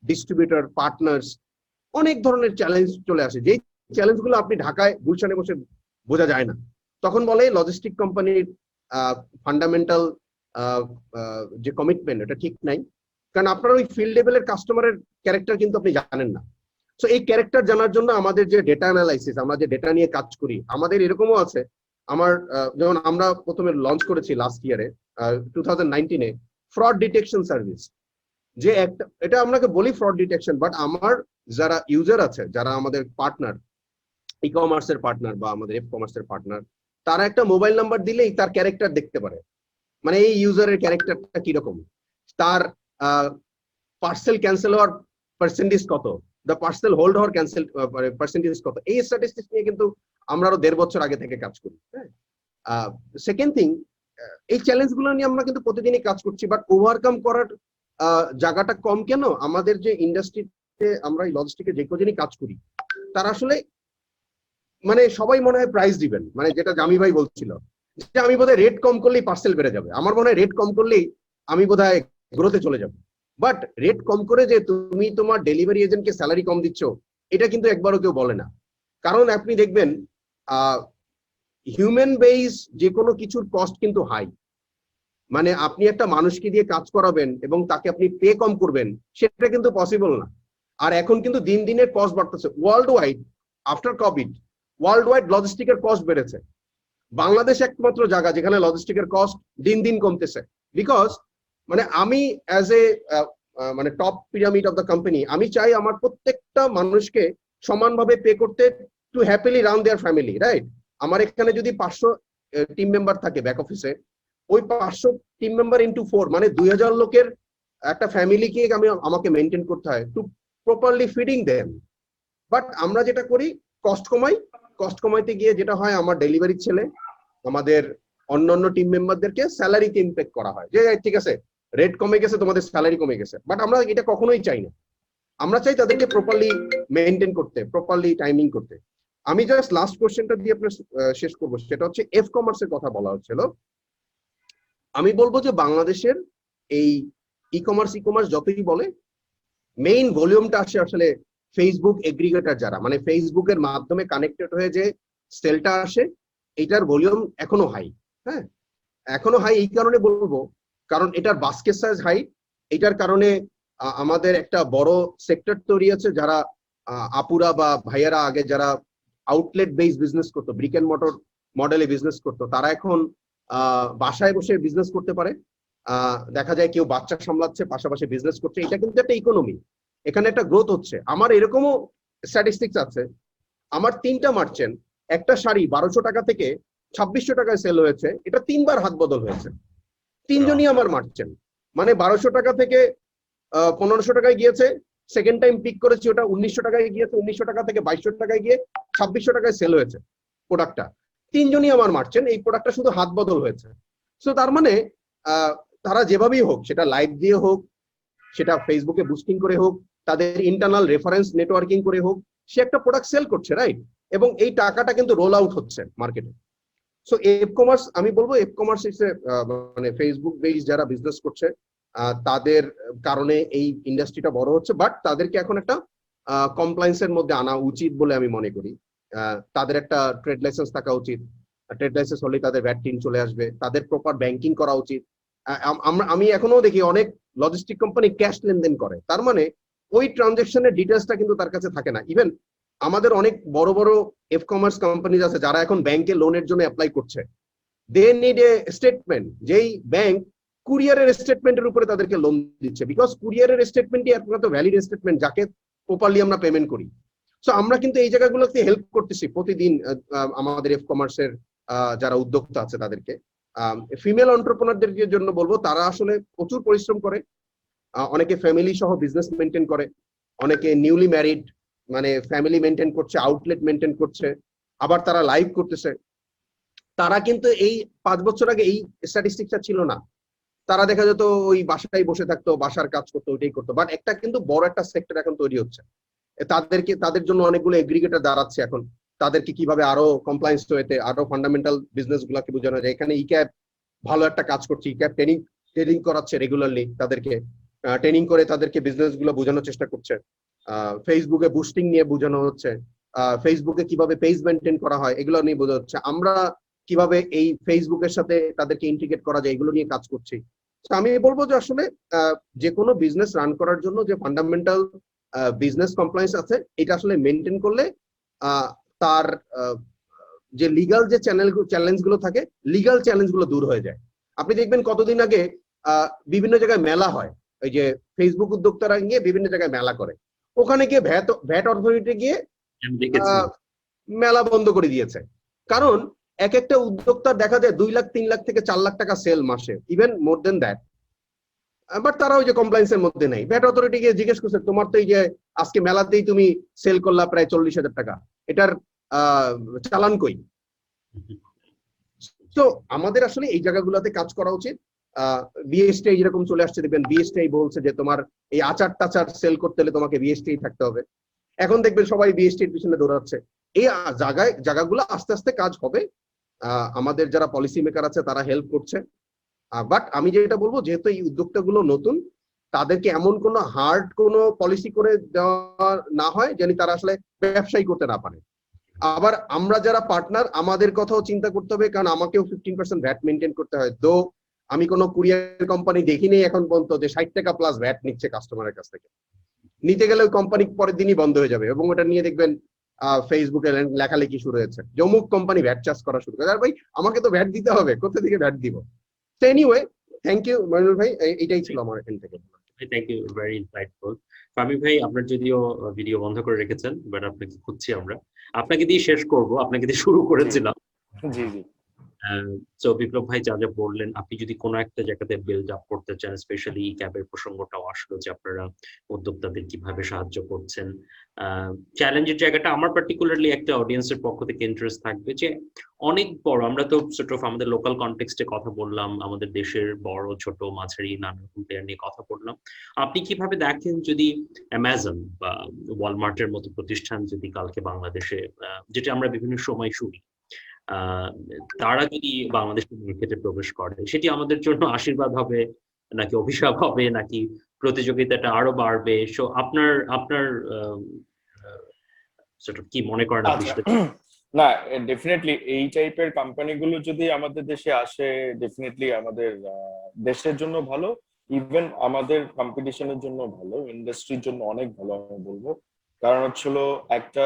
distributor, partners, অনেক ধরনের চ্যালেঞ্জ চলে আসে, যেই চ্যালেঞ্জগুলো আপনি ঢাকায় গুলশানে বসে বোঝা যায় না। তখন বলে লজিস্টিক কোম্পানির ফান্ডামেন্টাল যে কমিটমেন্ট, এটা ঠিক নাই, কারণ আপনার ওই ফিল্ড লেভেলের কাস্টমারের ক্যারেক্টার কিন্তু আপনি জানেন না। সো এই ক্যারেক্টার জানার জন্য আমাদের যে ডেটা অ্যানালাইসিস, আমরা যে ডেটা নিয়ে কাজ করি, আমাদের এরকমও আছে। আমার যেমন আমরা প্রথমে লঞ্চ করেছি লাস্ট ইয়ারে 2019-এ ফ্রড ডিটেকশন সার্ভিস, যে একটা, এটা আপনাকে বলি ফ্রড ডিটেকশন, বাট আমার যারা ইউজার আছে, যারা আমাদের পার্টনার, ই কমার্সের পার্টনার বা আমাদের এফ কমার্সের পার্টনার, তারা একটা মোবাইল নাম্বার দিলেই তার ক্যারেক্টার দেখতে পারে, মানে এই ইউজারের ক্যারেক্টারটা কিরকম, তার পার্সেল ক্যান্সেল হওয়ার পার্সেন্টেজ কত, দ্য পার্সেল হোল্ড হওয়ার ক্যান্সেল পার্সেন্টেজ কত, এই স্ট্যাটিস্টিক্স নিয়ে কিন্তু আমরা আরো 1.5 বছর আগে থেকে কাজ করি। হ্যাঁ, সেকেন্ড থিং, এই চ্যালেঞ্জগুলো নিয়ে আমরা কিন্তু প্রতিদিনই কাজ করছি, বাট ওভারকাম করার জায়গাটা কম কেন? আমাদের যে ইন্ডাস্ট্রিতে আমরা এই লজিস্টিকে যে কজনই কাজ করি, তারা আসলে মানে সবাই মনে হয় প্রাইস দিবেন, মানে যেটা জামি ভাই বলছিল যে আমি বোধহয় রেট কম করলেই পার্সেল বেড়ে যাবে, আমার মনে হয় রেট কম করলেই আমি বোধহয় গ্রোথে চলে যাব। বাট রেট কম করে যে তুমি তোমার ডেলিভারি এজেন্টকে স্যালারি কম দিচ্ছ, এটা কিন্তু একবারও কেউ বলে না। কারণ আপনি দেখবেন হিউম্যান বেস যে কোনো কিছুর কস্ট কিন্তু হাই, মানে আপনি একটা মানুষকে দিয়ে কাজ করাবেন এবং তাকে আপনি পে কম করবেন, সেটা কিন্তু পসিবল না। আর এখন কিন্তু দিন দিনের কস্ট বাড়তেছে world wide, after Covid world wide লজিস্টিকের কস্ট বেড়েছে। বাংলাদেশ একমাত্র জায়গা যেখানে লজিস্টিকের কস্ট দিন দিন কমতেছে, বিকজ মানে আমি অ্যাজ এ মানে top pyramid of the company, আমি চাই আমার প্রত্যেকটা মানুষকে সমানভাবে পে করতে, to happily run their family, right? আমার এখানে যদি 500 টিম মেম্বার থাকে ব্যাক অফিসে, ওই 500 টিম মেম্বার ইনটু 4 মানে 2000 লোকের একটা ফ্যামিলিকে আমাকে মেনটেন করতে হয় to properly feeding them. But আমরা যেটা করি, কস্ট কমাই, কস্ট কমাইতে গিয়ে যেটা হয়, আমার ডেলিভারি ছেলে, আমাদের অন্যান্য টিম মেম্বারদেরকে স্যালারিতে ইমপ্যাক্ট করা হয়, যে ঠিক আছে রেট কমে গেছে, তোমাদের স্যালারি কমে গেছে, বাট আমরা এটা কখনোই চাই না। আমরা চাই তাদেরকে প্রপারলি মেনটেন করতে, প্রপারলি টাইমিং করতে। আমি জাস্ট লাস্ট কোশ্চেনটা দিয়ে আপনার শেষ করবো, সেটা হচ্ছে এফ কমার্সের কথা বলা হচ্ছিল। আমি বলবো যে বাংলাদেশের এই ই কমার্স যতই বলে, মেইন ভলিউমটা আসে আসলে ফেসবুক এগ্রিগেটর যারা, মানে ফেসবুকের মাধ্যমে কানেক্টেড হয়ে যে সেলটা আসে, এটার ভলিউম এখনো হাই। হ্যাঁ, এখনো হাই এই কারণে বলবো, কারণ এটার বাস্কেট সাইজ হাই। এটার কারণে আমাদের একটা বড় সেক্টর তৈরি আছে, যারা আপুরা বা ভাইয়ারা আগে যারা আউটলেট বেস বিজনেস করতো, ব্রিক এন্ড মর্টার মডেলে বিজনেস করতো, তারা এখন বাসায় বসে বিজনেস করতে পারে। দেখা যায় কেউ বাচ্চা সামলাচ্ছে, পাশাপাশি বিজনেস করছে, এটা কিন্তু একটা ইকোনমি, এখানে একটা গ্রোথ হচ্ছে। আমার এরকমও স্ট্যাটিস্টিক্স আছে, আমার 3টা মার্চেন্ট, একটা শাড়ি 1200 টাকা থেকে 2600 টাকায় সেল হয়েছে, এটা 3বার হাত বদল হয়েছে, 3জনই আমার মার্চেন্ট, মানে 1200 টাকা থেকে 1500 টাকায় গিয়েছে, সেকেন্ড টাইম পিক করেছি ওটা 1900 টাকায় গিয়েছে, 1900 টাকা থেকে 2200 টাকায় গিয়ে 2600 টাকায় সেল হয়েছে প্রোডাক্টটা, 3জনই আমার মার্চেন্ট, এই প্রোডাক্টটা শুধু হাত বদল হয়েছে। সো তার মানে তারা যেভাবেই হোক, সেটা লাইভ দিয়ে হোক, সেটা ফেসবুকে বুস্টিং করে হোক, তাদের ইন্টারনাল রেফারেন্স নেটওয়ার্কিং করে হোক, সে একটা প্রোডাক্ট সেল করছে, রাইট? এবং এই টাকাটা কিন্তু রোল আউট হচ্ছে মার্কেটে। সো এফ কমার্স, আমি বলবো এফ কমার্স মানে ফেসবুক বেস যারা বিজনেস করছে, তাদের কারণে এই ইন্ডাস্ট্রিটা বড় হচ্ছে, বাট তাদেরকে এখন একটা কমপ্লায়েন্সের মধ্যে আনা উচিত বলে আমি মনে করি। তাদের একটা ট্রেড লাইসেন্স থাকা উচিত, ট্রেড লাইসেন্স হলে তাদের ভ্যাট টিন চলে আসবে, তাদের প্রপার ব্যাংকিং করা উচিত। আমি এখনো দেখি অনেক লজিস্টিক কোম্পানি ক্যাশ লেনদেন করে, তার মানে ওই ট্রানজেকশনের ডিটেলসটা কিন্তু তার কাছে থাকে না। ইভেন আমাদের অনেক বড় বড় এফ কমার্স কোম্পানি আছে যারা এখন ব্যাংকে লোনের জন্য অ্যাপ্লাই করছে, দে নিড এ স্টেটমেন্ট, যেই ব্যাংক কুরিয়ারের স্টেটমেন্টের উপরে তাদেরকে লোন দিচ্ছে, বিকজ কুরিয়ারের স্টেটমেন্টই একমাত্র ভ্যালিড স্টেটমেন্ট যাকে প্রপারলি আমরা পেমেন্ট করি। সো আমরা কিন্তু এই জায়গাগুলোতে হেল্প করতেছি প্রতিদিন আমাদের এফ কমার্সের যারা উদ্যোক্তা আছে তাদেরকে। ফিমেল এন্টারপ্রেনারদের জন্য বলবো, তারা আসলে প্রচুর পরিশ্রম করে, অনেকে ফ্যামিলি সহ বিজনেস মেনটেন করে, অনেকে নিউলি ম্যারিড, মানে ফ্যামিলি মেনটেন করছে, আউটলেট মেনটেন করছে, আবার তারা লাইভ করতেছে। তারা কিন্তু এই 5 বছর আগে এই স্ট্যাটিস্টিক্সটা ছিল না, তারা দেখা যেত ওই বাসায় বসে থাকতো, বাসার কাজ করতো, ওইটাই করতো। বাট একটা কিন্তু বড় একটা সেক্টর এখন তৈরি হচ্ছে, তাদের জন্য অনেকগুলো এগ্রিগেটর দাঁড়াচ্ছে এখন, তাদেরকে কিভাবে আরো কমপ্লায়েন্স হইতে আরো ফান্ডামেন্টাল বিজনেস গুলাকে বোঝানো যায়। এখানে ইক্যাব ভালো একটা কাজ করছে, ইক্যাব ট্রেনিং করাচ্ছে রেগুলারলি, তাদেরকে ট্রেনিং করে তাদেরকে বিজনেস গুলো বোঝানোর চেষ্টা করছে। ফেসবুকে বুস্টিং নিয়ে বোঝানো হচ্ছে, ফেসবুকে কিভাবে পেজ মেনটেন করা হয় এগুলো নিয়ে বোঝানো হচ্ছে। আমরা কিভাবে এই ফেসবুকের সাথে তাদেরকে ইন্টিগ্রেট করা যায় এগুলো নিয়ে কাজ করছি। আমি বলবো যে আসলে যে কোনো বিজনেস রান করার জন্য যে ফান্ডামেন্টাল বিজনেস কমপ্লায়েন্স আছে এটা আসলে মেনটেন করলে তার যে লিগাল যে চ্যালেঞ্জ গুলো থাকে, লিগাল চ্যালেঞ্জ গুলো দূর হয়ে যায়। আপনি দেখবেন কতদিন আগে বিভিন্ন জায়গায় মেলা হয়, এই যে ফেসবুক উদ্যোক্তারা গিয়ে বিভিন্ন জায়গায় মেলা করে, ওখানে গিয়ে ভ্যাট অথরিটি গিয়ে মেলা বন্ধ করে দিয়েছে। কারণ এক একটা উদ্যোক্তা দেখা যায় 2 লাখ 3 লাখ থেকে 4 লাখ টাকা সেল মাসে, even more than that, but তারা ওই যে কমপ্লায়েন্সের মধ্যে নেই। ভ্যাট অথরিটি গিয়ে জিজ্ঞেস করছে, তোমার তো এই যে আজকে মেলাতেই তুমি সেল করলা প্রায় 40,000 টাকা, এটার চালান কই? তো আমাদের আসলে এই জায়গাগুলোতে কাজ করা উচিত। বিএসটিআই যেরকম চলে আসছে, দেখবেন বিএসটিআই বলছে যে তোমার এই আচার টাচার সেল করতে হলে তোমাকে বিএসটিআই থাকতে হবে। এখন দেখবেন সবাই বিএসটিআই পিছনে দৌড়াচ্ছে। এই জায়গাগুলো আস্তে আস্তে কাজ হবে। আমাদের যারা পলিসি মেকার আছে তারা হেল্প করছে। বাট আমি যেটা বলবো, যেহেতু এই উদ্যোক্তাগুলো নতুন, তাদেরকে এমন কোনো হার্ড কোনো পলিসি করে দেওয়া না হয় যেন তারা আসলে ব্যবসায়ী করতে না পারে। আবার আমরা যারা পার্টনার আমাদের কথাও চিন্তা করতে হবে, কারণ আমাকেও 15% ভ্যাট মেনটেন করতে হয়। তো আমি কোনো কুরিয়ার কোম্পানি দেখিনি এখন পর্যন্ত যে 60 টাকা প্লাস ভ্যাট নিচ্ছে কাস্টমারের কাছ থেকে। নিতে গেলে ওই কোম্পানি পরের দিনই বন্ধ হয়ে যাবে, এবং ওটা নিয়ে দেখবেন ফেসবুকে লেখালেখি শুরু হয়েছে, অমুক কোম্পানি ভ্যাট চার্জ করা শুরু করে। আর ভাই আমাকে তো ভ্যাট দিতে হবে, কোথা থেকে ভ্যাট দিব? তো এনিওয়ে, থ্যাংক ইউ মইনুল ভাই, এটাই ছিল আমার এখান থেকে। Thank you, very insightful. Fahmi ভাই, আপনার যদিও ভিডিও বন্ধ করে রেখেছেন, বাট আপনাকে খুঁজছি আমরা, আপনাকে দিয়ে শেষ করব, আপনাকে দিয়ে শুরু করেছিলাম। জি জি। তো বিপ্লব ভাই যা যা বললেন, আপনি যদি কোনো একটা জায়গাতে বিল্ড আপ করতে চান, স্পেশালি ক্যাবের প্রসঙ্গটাও আসলো যে আপনারা উদ্যোক্তাদের কিভাবে সাহায্য করছেন, চ্যালেঞ্জের জায়গাটা আমার পার্টিকুলারলি একটা অডিয়েন্সের পক্ষ থেকে ইন্টারেস্ট থাকবে যে অনেক বড়, আমরা তো সর্ট অফ আমাদের লোকাল কনটেক্সটে কথা বললাম, আমাদের দেশের বড় ছোট মাঝারি নানা রকম প্লেয়ার নিয়ে কথা বললাম। আপনি কিভাবে দেখেন যদি অ্যামাজন বা ওয়ালমার্টের মতো প্রতিষ্ঠান যদি কালকে বাংলাদেশে, যেটা আমরা বিভিন্ন সময় শুনি, তারা যদি বাংলাদেশের মার্কেটে প্রবেশ করে, সেটি আমাদের জন্য আশীর্বাদ হবে নাকি অভিশাপ হবে, নাকি প্রতিযোগিতাটা আরো বাড়বে? সো আপনার কি মনে করেন আপনি? না, ডেফিনেটলি এই টাইপের কোম্পানিগুলো যদি আমাদের দেশে আসে, ডেফিনেটলি আমাদের দেশের জন্য ভালো, ইভেন আমাদের কম্পিটিশনের জন্য ভালো, ইন্ডাস্ট্রির জন্য অনেক ভালো আমি বলবো। কারণ হচ্ছিল একটা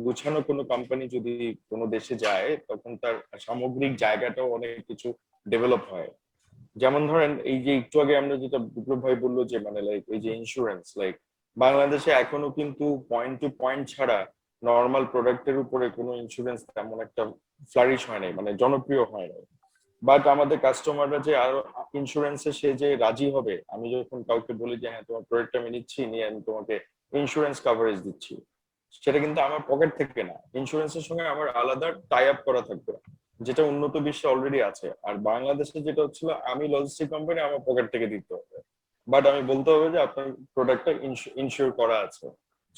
গুছানো কোনো কোম্পানি যদি কোনো দেশে যায়, তখন তার সামগ্রিক জায়গাটাও অনেক কিছু ডেভেলপ হয়। যেমন ধরেন এই যে একটু আগে আমরা যেটা বিপ্লব ভাই বললো যে মানে লাইক এই যে ইন্স্যুরেন্স, লাইক বাংলাদেশে এখনো কিন্তু পয়েন্ট টু পয়েন্ট ছাড়া নর্মাল প্রোডাক্টের উপরে কোনো ইন্স্যুরেন্স তেমন একটা ফ্লারিশ হয় নাই, মানে জনপ্রিয় হয় নাই। বাট আমাদের কাস্টমাররা যে আরো ইন্স্যুরেন্সে সে যে রাজি হবে, আমি যখন কাউকে বলি যে হ্যাঁ তোমার প্রোডাক্ট আমি নিচ্ছি, নিয়ে আমি তোমাকে ইন্স্যুরেন্স কভারেজ দিচ্ছি, সেটা কিন্তু আমার পকেট থেকে না, ইন্স্যুরেন্সের সঙ্গে আমার আলাদা টাই আপ করা থাকবে, যেটা উন্নত বিশ্বে অলরেডি আছে। আর বাংলাদেশে যেটা হচ্ছিল, আমি লজিস্টিক কোম্পানি, আমার পকেট থেকে দিতে হবে, বাট আমি বলতে হবে যে আপনার প্রোডাক্টটা ইনশিওর করা আছে।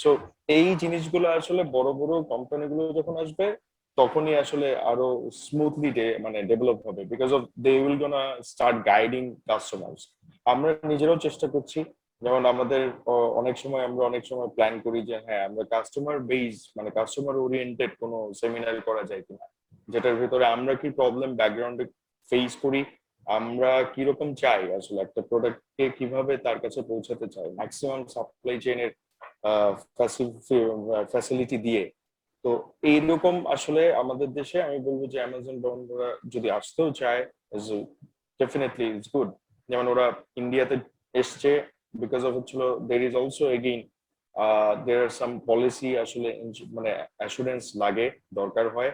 সো এই জিনিসগুলো আসলে বড় বড় কোম্পানিগুলো যখন আসবে তখনই আসলে আরো স্মুথলি মানে ডেভেলপ হবে, because of they will gonna start guiding customers. আমরা নিজেরাও চেষ্টা করছি, যেমন আমাদের অনেক সময় প্ল্যান করি যে হ্যাঁ আমরা কাস্টমার বেস মানে কাস্টমার ওরিয়েন্টেড কোনো সেমিনার করা যায় কিনা, যেটার ভিতরে আমরা কি প্রবলেম ব্যাকগ্রাউন্ডে ফেস করি, আমরা কিরকম চাই আসলে একটা প্রোডাক্টকে কিভাবে তার কাছে পৌঁছাতে চাই ম্যাক্সিমাম সাপ্লাই চেইনের ফ্যাসিলিটি দিয়ে। তো এইরকম আসলে আমাদের দেশে আমি বলবো যে অ্যামাজন বন্ধুরা যদি আসতেও চায়, ডেফিনেটলি ইটস গুড। যেমন ওরা ইন্ডিয়াতে এসছে, বিকজ অফ হচ্ছিল there is also again there are some policy আসলে মানে অ্যাসুরেন্স লাগে, দরকার হয়।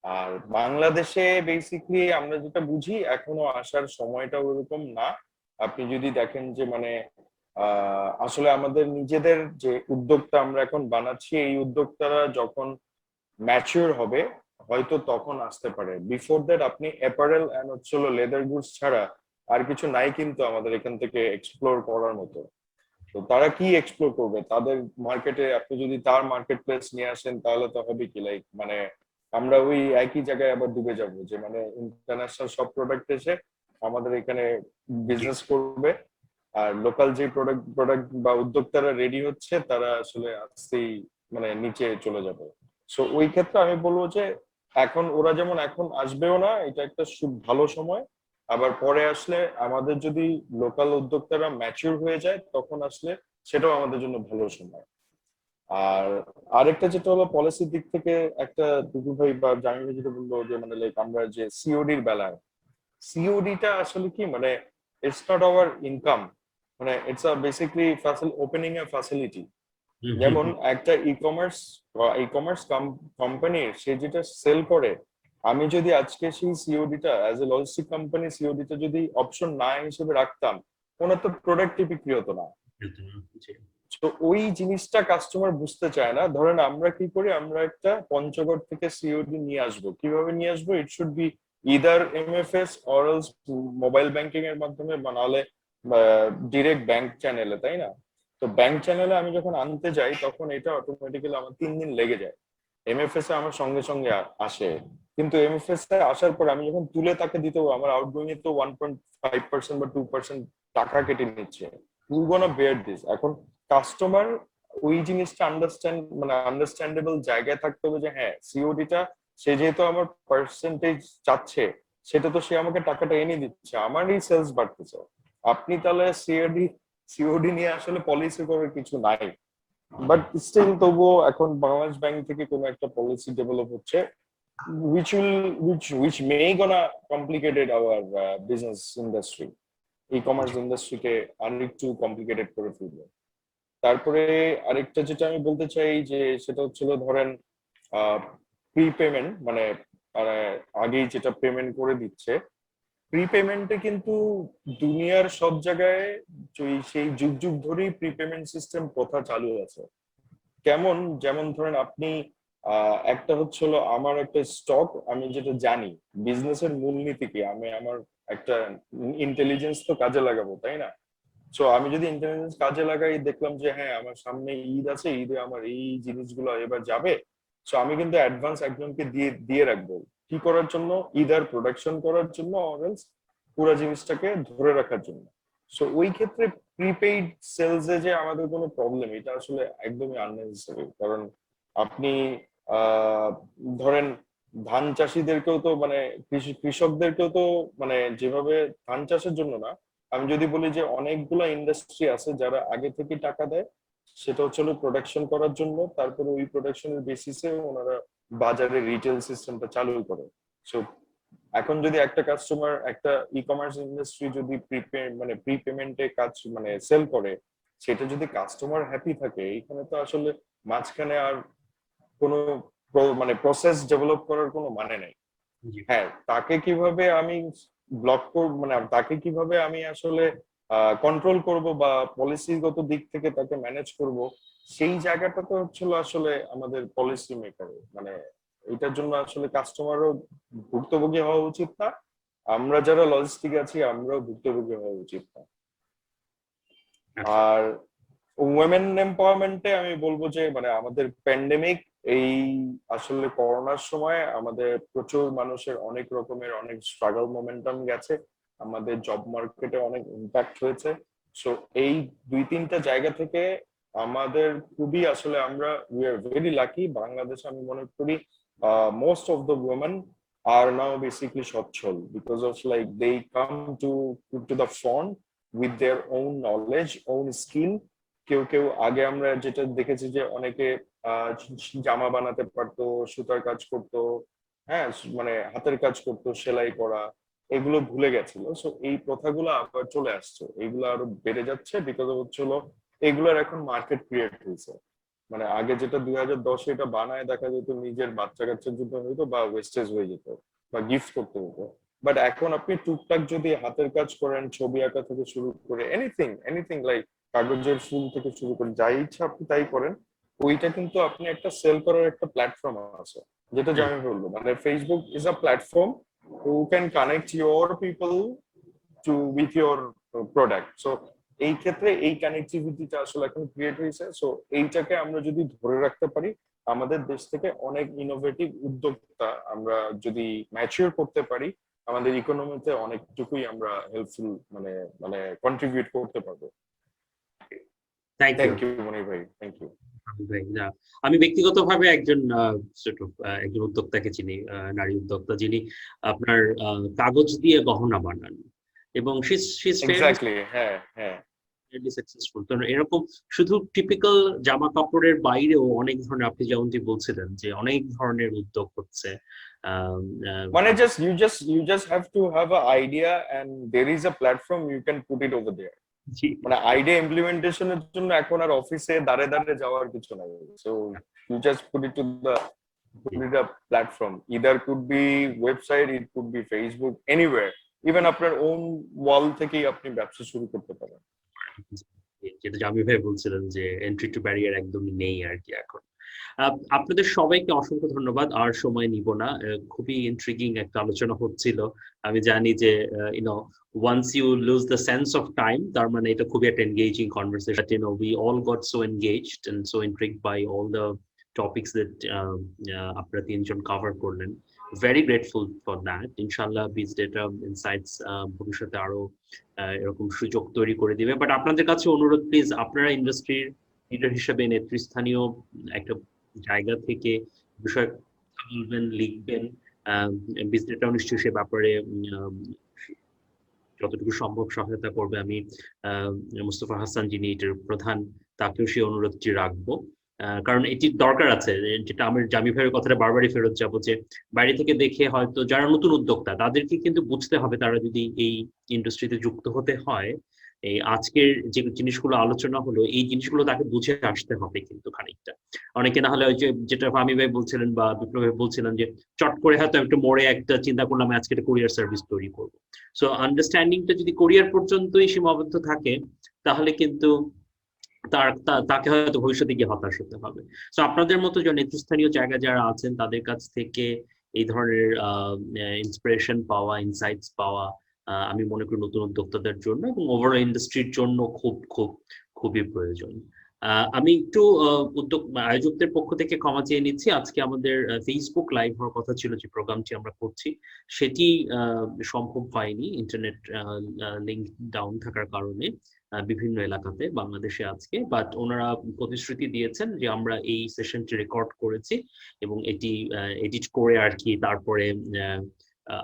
আর বাংলাদেশে বেসিক্যালি আমরা যেটা বুঝি এখনো আসার সময়টা ওরকম না। আপনি যদি দেখেন যে মানে আসলে আমাদের নিজেদের যে উদ্যোক্তা আমরা এখন বানাচ্ছি, এই উদ্যোক্তারা যখন ম্যাচিওর হবে হয়তো তখন আসতে পারে। বিফোর দ্যাট আপনি অ্যাপারেল এন্ড হচ্ছিল লেদার গুডস ছাড়া আর কিছু নাই কিন্তু আমাদের এখান থেকে এক্সপ্লোর করার মতো। তো তারা কি এক্সপ্লোর করবে তাদের মার্কেটে? আপনি যদি তার মার্কেট প্লেস নিয়ে আসেন তাহলে তো হবে কি, লাইক মানে আমরা ওই একই জায়গায় আবার ডুবে যাব, যে মানে ইন্টারন্যাশনাল সব প্রোডাক্ট এসে আমাদের এখানে বিজনেস করবে, আর লোকাল যে প্রোডাক্ট বা উদ্যোক্তারা রেডি হচ্ছে তারা আসলে আস্তেই মানে নিচে চলে যাবে। সো ওই ক্ষেত্রে আমি বলবো যে এখন ওরা যেমন এখন আসবেও না, এটা একটা ভালো সময়। আবার পরে আসলে আমাদের যদি লোকাল উদ্যোক্তারা ম্যাচিউর হয়ে যায় তখন আসলে সেটাও আমাদের জন্য ভালো সময়। আর আরেকটা যেটা হলো পলিসির দিক থেকে, একটা দুদু ভাই বা জামিল ভাই যেটা বললো যে মানে লাইক আমরা যে সিওডির বেলায়, সিওডিটা আসলে কি মানে ইটস নট আওয়ার ইনকাম, মানে it's a basically opening A facility. যেমন একটা ই কমার্স কোম্পানি সে যেটা সেল করে, আমি যদি আজকে সেই সিওডিটা অ্যাজ এ লজিস্টিক কোম্পানি সিওডিটা যদি অপশন না হিসেবে রাখতাম, ওনার তো প্রোডাক্টই বিক্রি হতো না। তো ওই জিনিসটা কাস্টমার বুঝতে চায় না। ধরেন আমরা কি করি, আমরা একটা পঞ্চগড় থেকে সিওডি নিয়ে আসবো, কিভাবে নিয়ে আসবো? It should be either MFS or else mobile banking এর মাধ্যমে, বা নাহলে ডিরেক্ট ব্যাংক চ্যানেলে, তাই না? তো ব্যাংক চ্যানেলে আমি যখন আনতে যাই তখন এটা অটোমেটিক্যালি আমার 3 দিন লেগে যায়। এমএফএস এ আমার সঙ্গে সঙ্গে আসে, কিন্তু এমএফএস এ আসার পর আমি যখন তুলে তাকে দিতে হবে, আমার আউটগোয়িং এ তো 1.5% বা 2% টাকা কেটে নিচ্ছে। হু গোনা বেয়ার দিস? এখন কাস্টমার ওই জিনিসটা আন্ডারস্ট্যান্ডেবল জায়গায় থাকতে হবে যে হ্যাঁ সিওডিটা সে যেহেতু আমার পার্সেন্টেজ চাচ্ছে, সেটা তো সে আমাকে টাকাটা এনে দিচ্ছে, আমারই সেলস বাড়তেছে। আপনি তাহলে সিওডি নিয়ে আসলে পলিসি করার কিছু নাই। বাট স্টিল তবুও এখন বাংলাদেশ ব্যাংক থেকে কোনো একটা পলিসি ডেভেলপ হচ্ছে which may gonna complicated our business industry, e-commerce ইন্ডাস্ট্রিকে আরেকটু কমপ্লিকেটেড করে ফেলবে। তারপরে আরেকটা যেটা আমি বলতে চাই যে সেটা হচ্ছিল ধরেন প্রিপেমেন্ট, মানে আগেই যেটা পেমেন্ট করে দিচ্ছে, প্রিপেমেন্টে কিন্তু দুনিয়ার সব জায়গায় সেই যুগ যুগ ধরেই প্রিপেমেন্ট সিস্টেম প্রথা চালু আছে। কেমন? যেমন ধরেন আপনি একটা হচ্ছিল আমার একটা স্টক, আমি যেটা জানি বিজনেসের মূলনীতি কি, আমি আমার একটা ইন্টেলিজেন্স তো কাজে লাগাবো, তাই না? সো আমি যদি ইন্টেলিজেন্স কাজে লাগাই, দেখলাম যে হ্যাঁ আমার সামনে ঈদ আছে, ঈদে আমার এই জিনিসগুলো এবার যাবে, সো আমি কিন্তু অ্যাডভান্স একজনকে দিয়ে দিয়ে রাখবো। কি করার জন্য? ইদার প্রোডাকশন করার জন্য অর এলস পুরো জিনিসটাকে ধরে রাখার জন্য। সো ওই ক্ষেত্রে প্রিপেইড সেলস এ যে আমাদের কোনো প্রবলেম, এটা আসলে একদমই আননেসেসারি। কারণ আপনি ধরেন ধান চাষিদেরকেও তো মানে কৃষকদেরকেও তো মানে যেভাবে ধান চাষের জন্য না, আমি যদি বলি যে অনেকগুলো ইন্ডাস্ট্রি আছে যারা আগে থেকে টাকা দেয়, সেটা হচ্ছে প্রোডাকশন করার জন্য, তারপরে ওই প্রোডাকশনের বেসিসে ওনারা বাজারে রিটেল সিস্টেমটা চালু করে। সো এখন যদি একটা কাস্টমার একটা ই-কমার্স ইন্ডাস্ট্রি যদি প্রিপেমেন্টে কাজ মানে সেল করে, সেটা যদি কাস্টমার হ্যাপি থাকে, এখানে তো আসলে মাঝখানে আর কোনো মানে প্রসেস ডেভেলপ করার কোনো মানে নেই। হ্যাঁ, তাকে কিভাবে আমি ব্লক করব, মানে তাকে কিভাবে আমি আসলে কন্ট্রোল করব বা পলিসিগত দিক থেকে তাকে ম্যানেজ করব, সেই জায়গাটা তো হচ্ছিল আসলে আমাদের পলিসি মেকার, মানে এটার জন্য আসলে কাস্টমারও ভুক্তভোগী হওয়া উচিত না, আমরা যারা লজিস্টিক আছি আমরাও ভুক্তভোগী হওয়া উচিত না। আর ওমেন এম্পাওয়ারমেন্টে আমি বলবো যে মানে আমাদের প্যান্ডেমিক, এই আসলে করোনার সময় আমাদের প্রচুর মানুষের অনেক রকমের অনেক স্ট্রাগল মোমেন্টাম গেছে, আমাদের জব মার্কেটে অনেক ইম্প্যাক্ট হয়েছে। সো এই 2-3টা জায়গা থেকে আমাদের খুবই আসলে আমরা উই আর ভেরি লাকি। বাংলাদেশে আমি মনে করি most of the women are now basically সচ্ছল, because of like they come to the front with their own knowledge, own skill. কেউ কেউ আগে আমরা যেটা দেখেছি যে অনেকে জামা বানাতে পারতো, সুতার কাজ করতো, হ্যাঁ মানে হাতের কাজ করতো, সেলাই করা, এগুলো ভুলে গেছিল। সো এই প্রথাগুলো আবার চলে আসছে, এগুলো আরো বেড়ে যাচ্ছে বিকজ হচ্ছিল এগুলোর এখন মার্কেট ক্রিয়েট হয়েছে। মানে আগে যেটা 2010-এ এটা বানায় দেখা যেত নিজের বাচ্চা কাচ্চার জন্য হইতো বা ওয়েস্টেজ হয়ে যেত বা গিফট করতে হতো, বাট এখন আপনি টুকটাক যদি হাতের কাজ করেন, ছবি আঁকা থেকে শুরু করে এনিথিং লাইক কাগজের ফুল থেকে শুরু করে যাই ইচ্ছা আপনি তাই করেন, ওইটা কিন্তু আপনি একটা সেল করার একটা প্ল্যাটফর্ম আছে। যেটা জানি বলবো মানে Facebook is a platform who can connect your people to with your product. So এই ক্ষেত্রে এই কানেক্টিভিটিটা আসলে এখন ক্রিয়েট হয়েছে। সো এইটাকে আমরা যদি ধরে রাখতে পারি, আমাদের দেশ থেকে অনেক ইনোভেটিভ উদ্যোক্তা আমরা যদি ম্যাচিওর করতে পারি, আমাদের ইকোনমিতে অনেকটুকুই আমরা হেল্পফুল মানে মানে কন্ট্রিবিউট করতে পারবো। থ্যাংক থ্যাংক ইউ ইউ মনির ভাই, থ্যাংক ইউ। আমি ব্যক্তিগতভাবে একজন একজন উদ্যোক্তাকে চিনি, নারী উদ্যোক্তা, যিনি আপনার কাগজ দিয়ে গহনা বানান এবং এক্স্যাক্টলি, হ্যাঁ হ্যাঁ, সাকসেসফুল। তো এরকম শুধু টিপিক্যাল জামা কাপড়ের বাইরেও অনেক ধরনের, আপনি যেমনটি বলছিলেন যে অনেক ধরনের উদ্যোগ হচ্ছে। মানে you just have to have an idea and there is a platform you can put it over there. মানে আইডিয়া ইমপ্লিমেন্টেশনের জন্য এখন আর অফিসে দাঁড়ে দাঁড়ে যাওয়ার কিছু নাই। So you just put it to the platform, either could be website, it could be Facebook, anywhere, even আপনার ওন ওয়াল থেকেই আপনি ব্যবসা শুরু করতে পারেন। যেটা জামি ভাই বলছিলেন যে এন্ট্রি টু ব্যারিয়ার একদমই নেই আর কি এখন। আপনাদের সবাইকে অসংখ্য ধন্যবাদ, আর সময় নিব না। খুবই ইন্ট্রিগিং একটা আলোচনা হচ্ছিল। আমি জানি যে once you lose the sense of time, তার মানে এটা খুবই একটা engaging conversation. We all got so engaged and so intrigued by all the topics that আপনারা তিনজন কভার করলেন। Very grateful for that. ইনশাআল্লাহ BizData Insights ভবিষ্যতে আরো এরকম সুযোগ তৈরি করে দিবে। বাট আপনাদের কাছে অনুরোধ, প্লিজ আপনারা ইন্ডাস্ট্রির লিডার হিসেবে নেতৃস্থানীয় একটা জায়গা থেকে বিষয় বলবেন, লিখবেন। BizDataও নিশ্চয়ই সে ব্যাপারে যতটুকু সম্ভব সহায়তা করবে। আমি মুস্তফা হাসান, যিনি এটার প্রধান, তাকেও সেই অনুরোধটি রাখবো, কারণ এটি দরকার আছে। যেটা আমি জামি ভাইয়ের কথাটা বারবারই ফেরত যাবো, যে বাইরে থেকে দেখে হয়তো যারা নতুন উদ্যোক্তা তাদেরকে কিন্তু বুঝতে হবে, তারা যদি এই ইন্ডাস্ট্রিতে যুক্ত হতে হয়, এই আজকের যে জিনিসগুলো আলোচনা হলো, এই জিনিসগুলো তাকে বুঝে আসতে হবে কিন্তু খানিকটা। অনেকে না হলে ওই যে যেটা ফামি ভাই বলছিলেন বা বিপ্লব ভাই বলছিলেন, যে চট করে হয়তো একটু মোড়ে একটা চিন্তা করলাম আজকে একটা কোরিয়ার সার্ভিস তৈরি করবো। সো আন্ডারস্ট্যান্ডিংটা যদি কোরিয়ার পর্যন্তই সীমাবদ্ধ থাকে, তাহলে কিন্তু তাকে হয়তো ভবিষ্যতে গিয়ে হতাশ হতে হবে। তো আপনাদের মতো যে নেতৃস্থানীয় জায়গায় যারা আছেন, তাদের কাছ থেকে এই ধরনের ইন্সপিরেশন পাওয়া, ইনসাইটস পাওয়া, আমি মনে করি নতুন উদ্যোক্তাদের জন্য এবং ওভারঅল ইন্ডাস্ট্রির জন্য খুবই প্রয়োজন। আমি একটু আয়োজকদের পক্ষ থেকে ক্ষমা চেয়ে নিচ্ছি। আজকে আমাদের ফেসবুক লাইভ হওয়ার কথা ছিল, যে প্রোগ্রামটি আমরা করছি সেটি সম্ভব হয়নি, ইন্টারনেট লিংক ডাউন থাকার কারণে বিভিন্ন এলাকাতে বাংলাদেশে আজকে। বাট ওনারা প্রতিশ্রুতি দিয়েছেন যে আমরা এই সেশনটি রেকর্ড করেছি এবং এটি এডিট করে আর কি তারপরে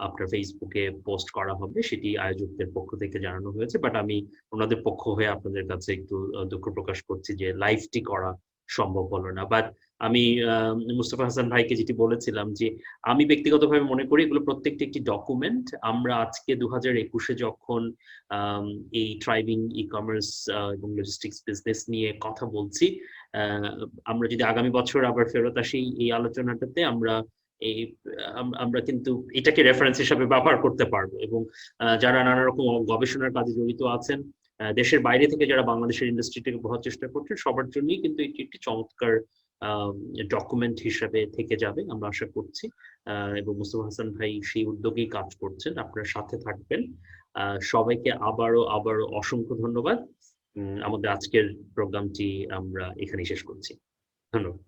আপনার ফেসবুকে পোস্ট করা হবে, সেটি আয়োজকদের পক্ষ থেকে জানানো হয়েছে। বাট আমি ওনাদের পক্ষ হয়ে আপনাদের কাছে একটু দুঃখ প্রকাশ করছি যে লাইভটি করা সম্ভব হলো না। বাট আমি মুস্তফা হাসান ভাইকে যেটি বলেছিলাম, যে আমি ব্যক্তিগতভাবে মনে করি এগুলো প্রত্যেকটি একটি ডকুমেন্ট। আমরা আজকে 2021-এ যখন এই থ্রাইভিং ই কমার্স এবং লজিস্টিক্স বিজনেস নিয়ে কথা বলছি, আমরা যদি আগামী বছর আবার ফেরত আসি এই আলোচনাটাতে, আমরা কিন্তু এটাকে রেফারেন্স হিসাবে ব্যবহার করতে পারবো। এবং যারা নানা রকম গবেষণার কাজে জড়িত আছেন, দেশের বাইরে থেকে যারা বাংলাদেশের ইন্ডাস্ট্রিটাকে বোঝার চেষ্টা করছেন, সবার জন্যই কিন্তু এটি একটি চমৎকার ডকুমেন্ট হিসাবে থেকে যাবে আমরা আশা করছি। এবং মুস্তফা হাসান ভাই সেই উদ্যোগেই কাজ করছেন, আপনার সাথে থাকবেন। সবাইকে আবারও অসংখ্য ধন্যবাদ। আমাদের আজকের প্রোগ্রামটি আমরা এখানেই শেষ করছি। ধন্যবাদ।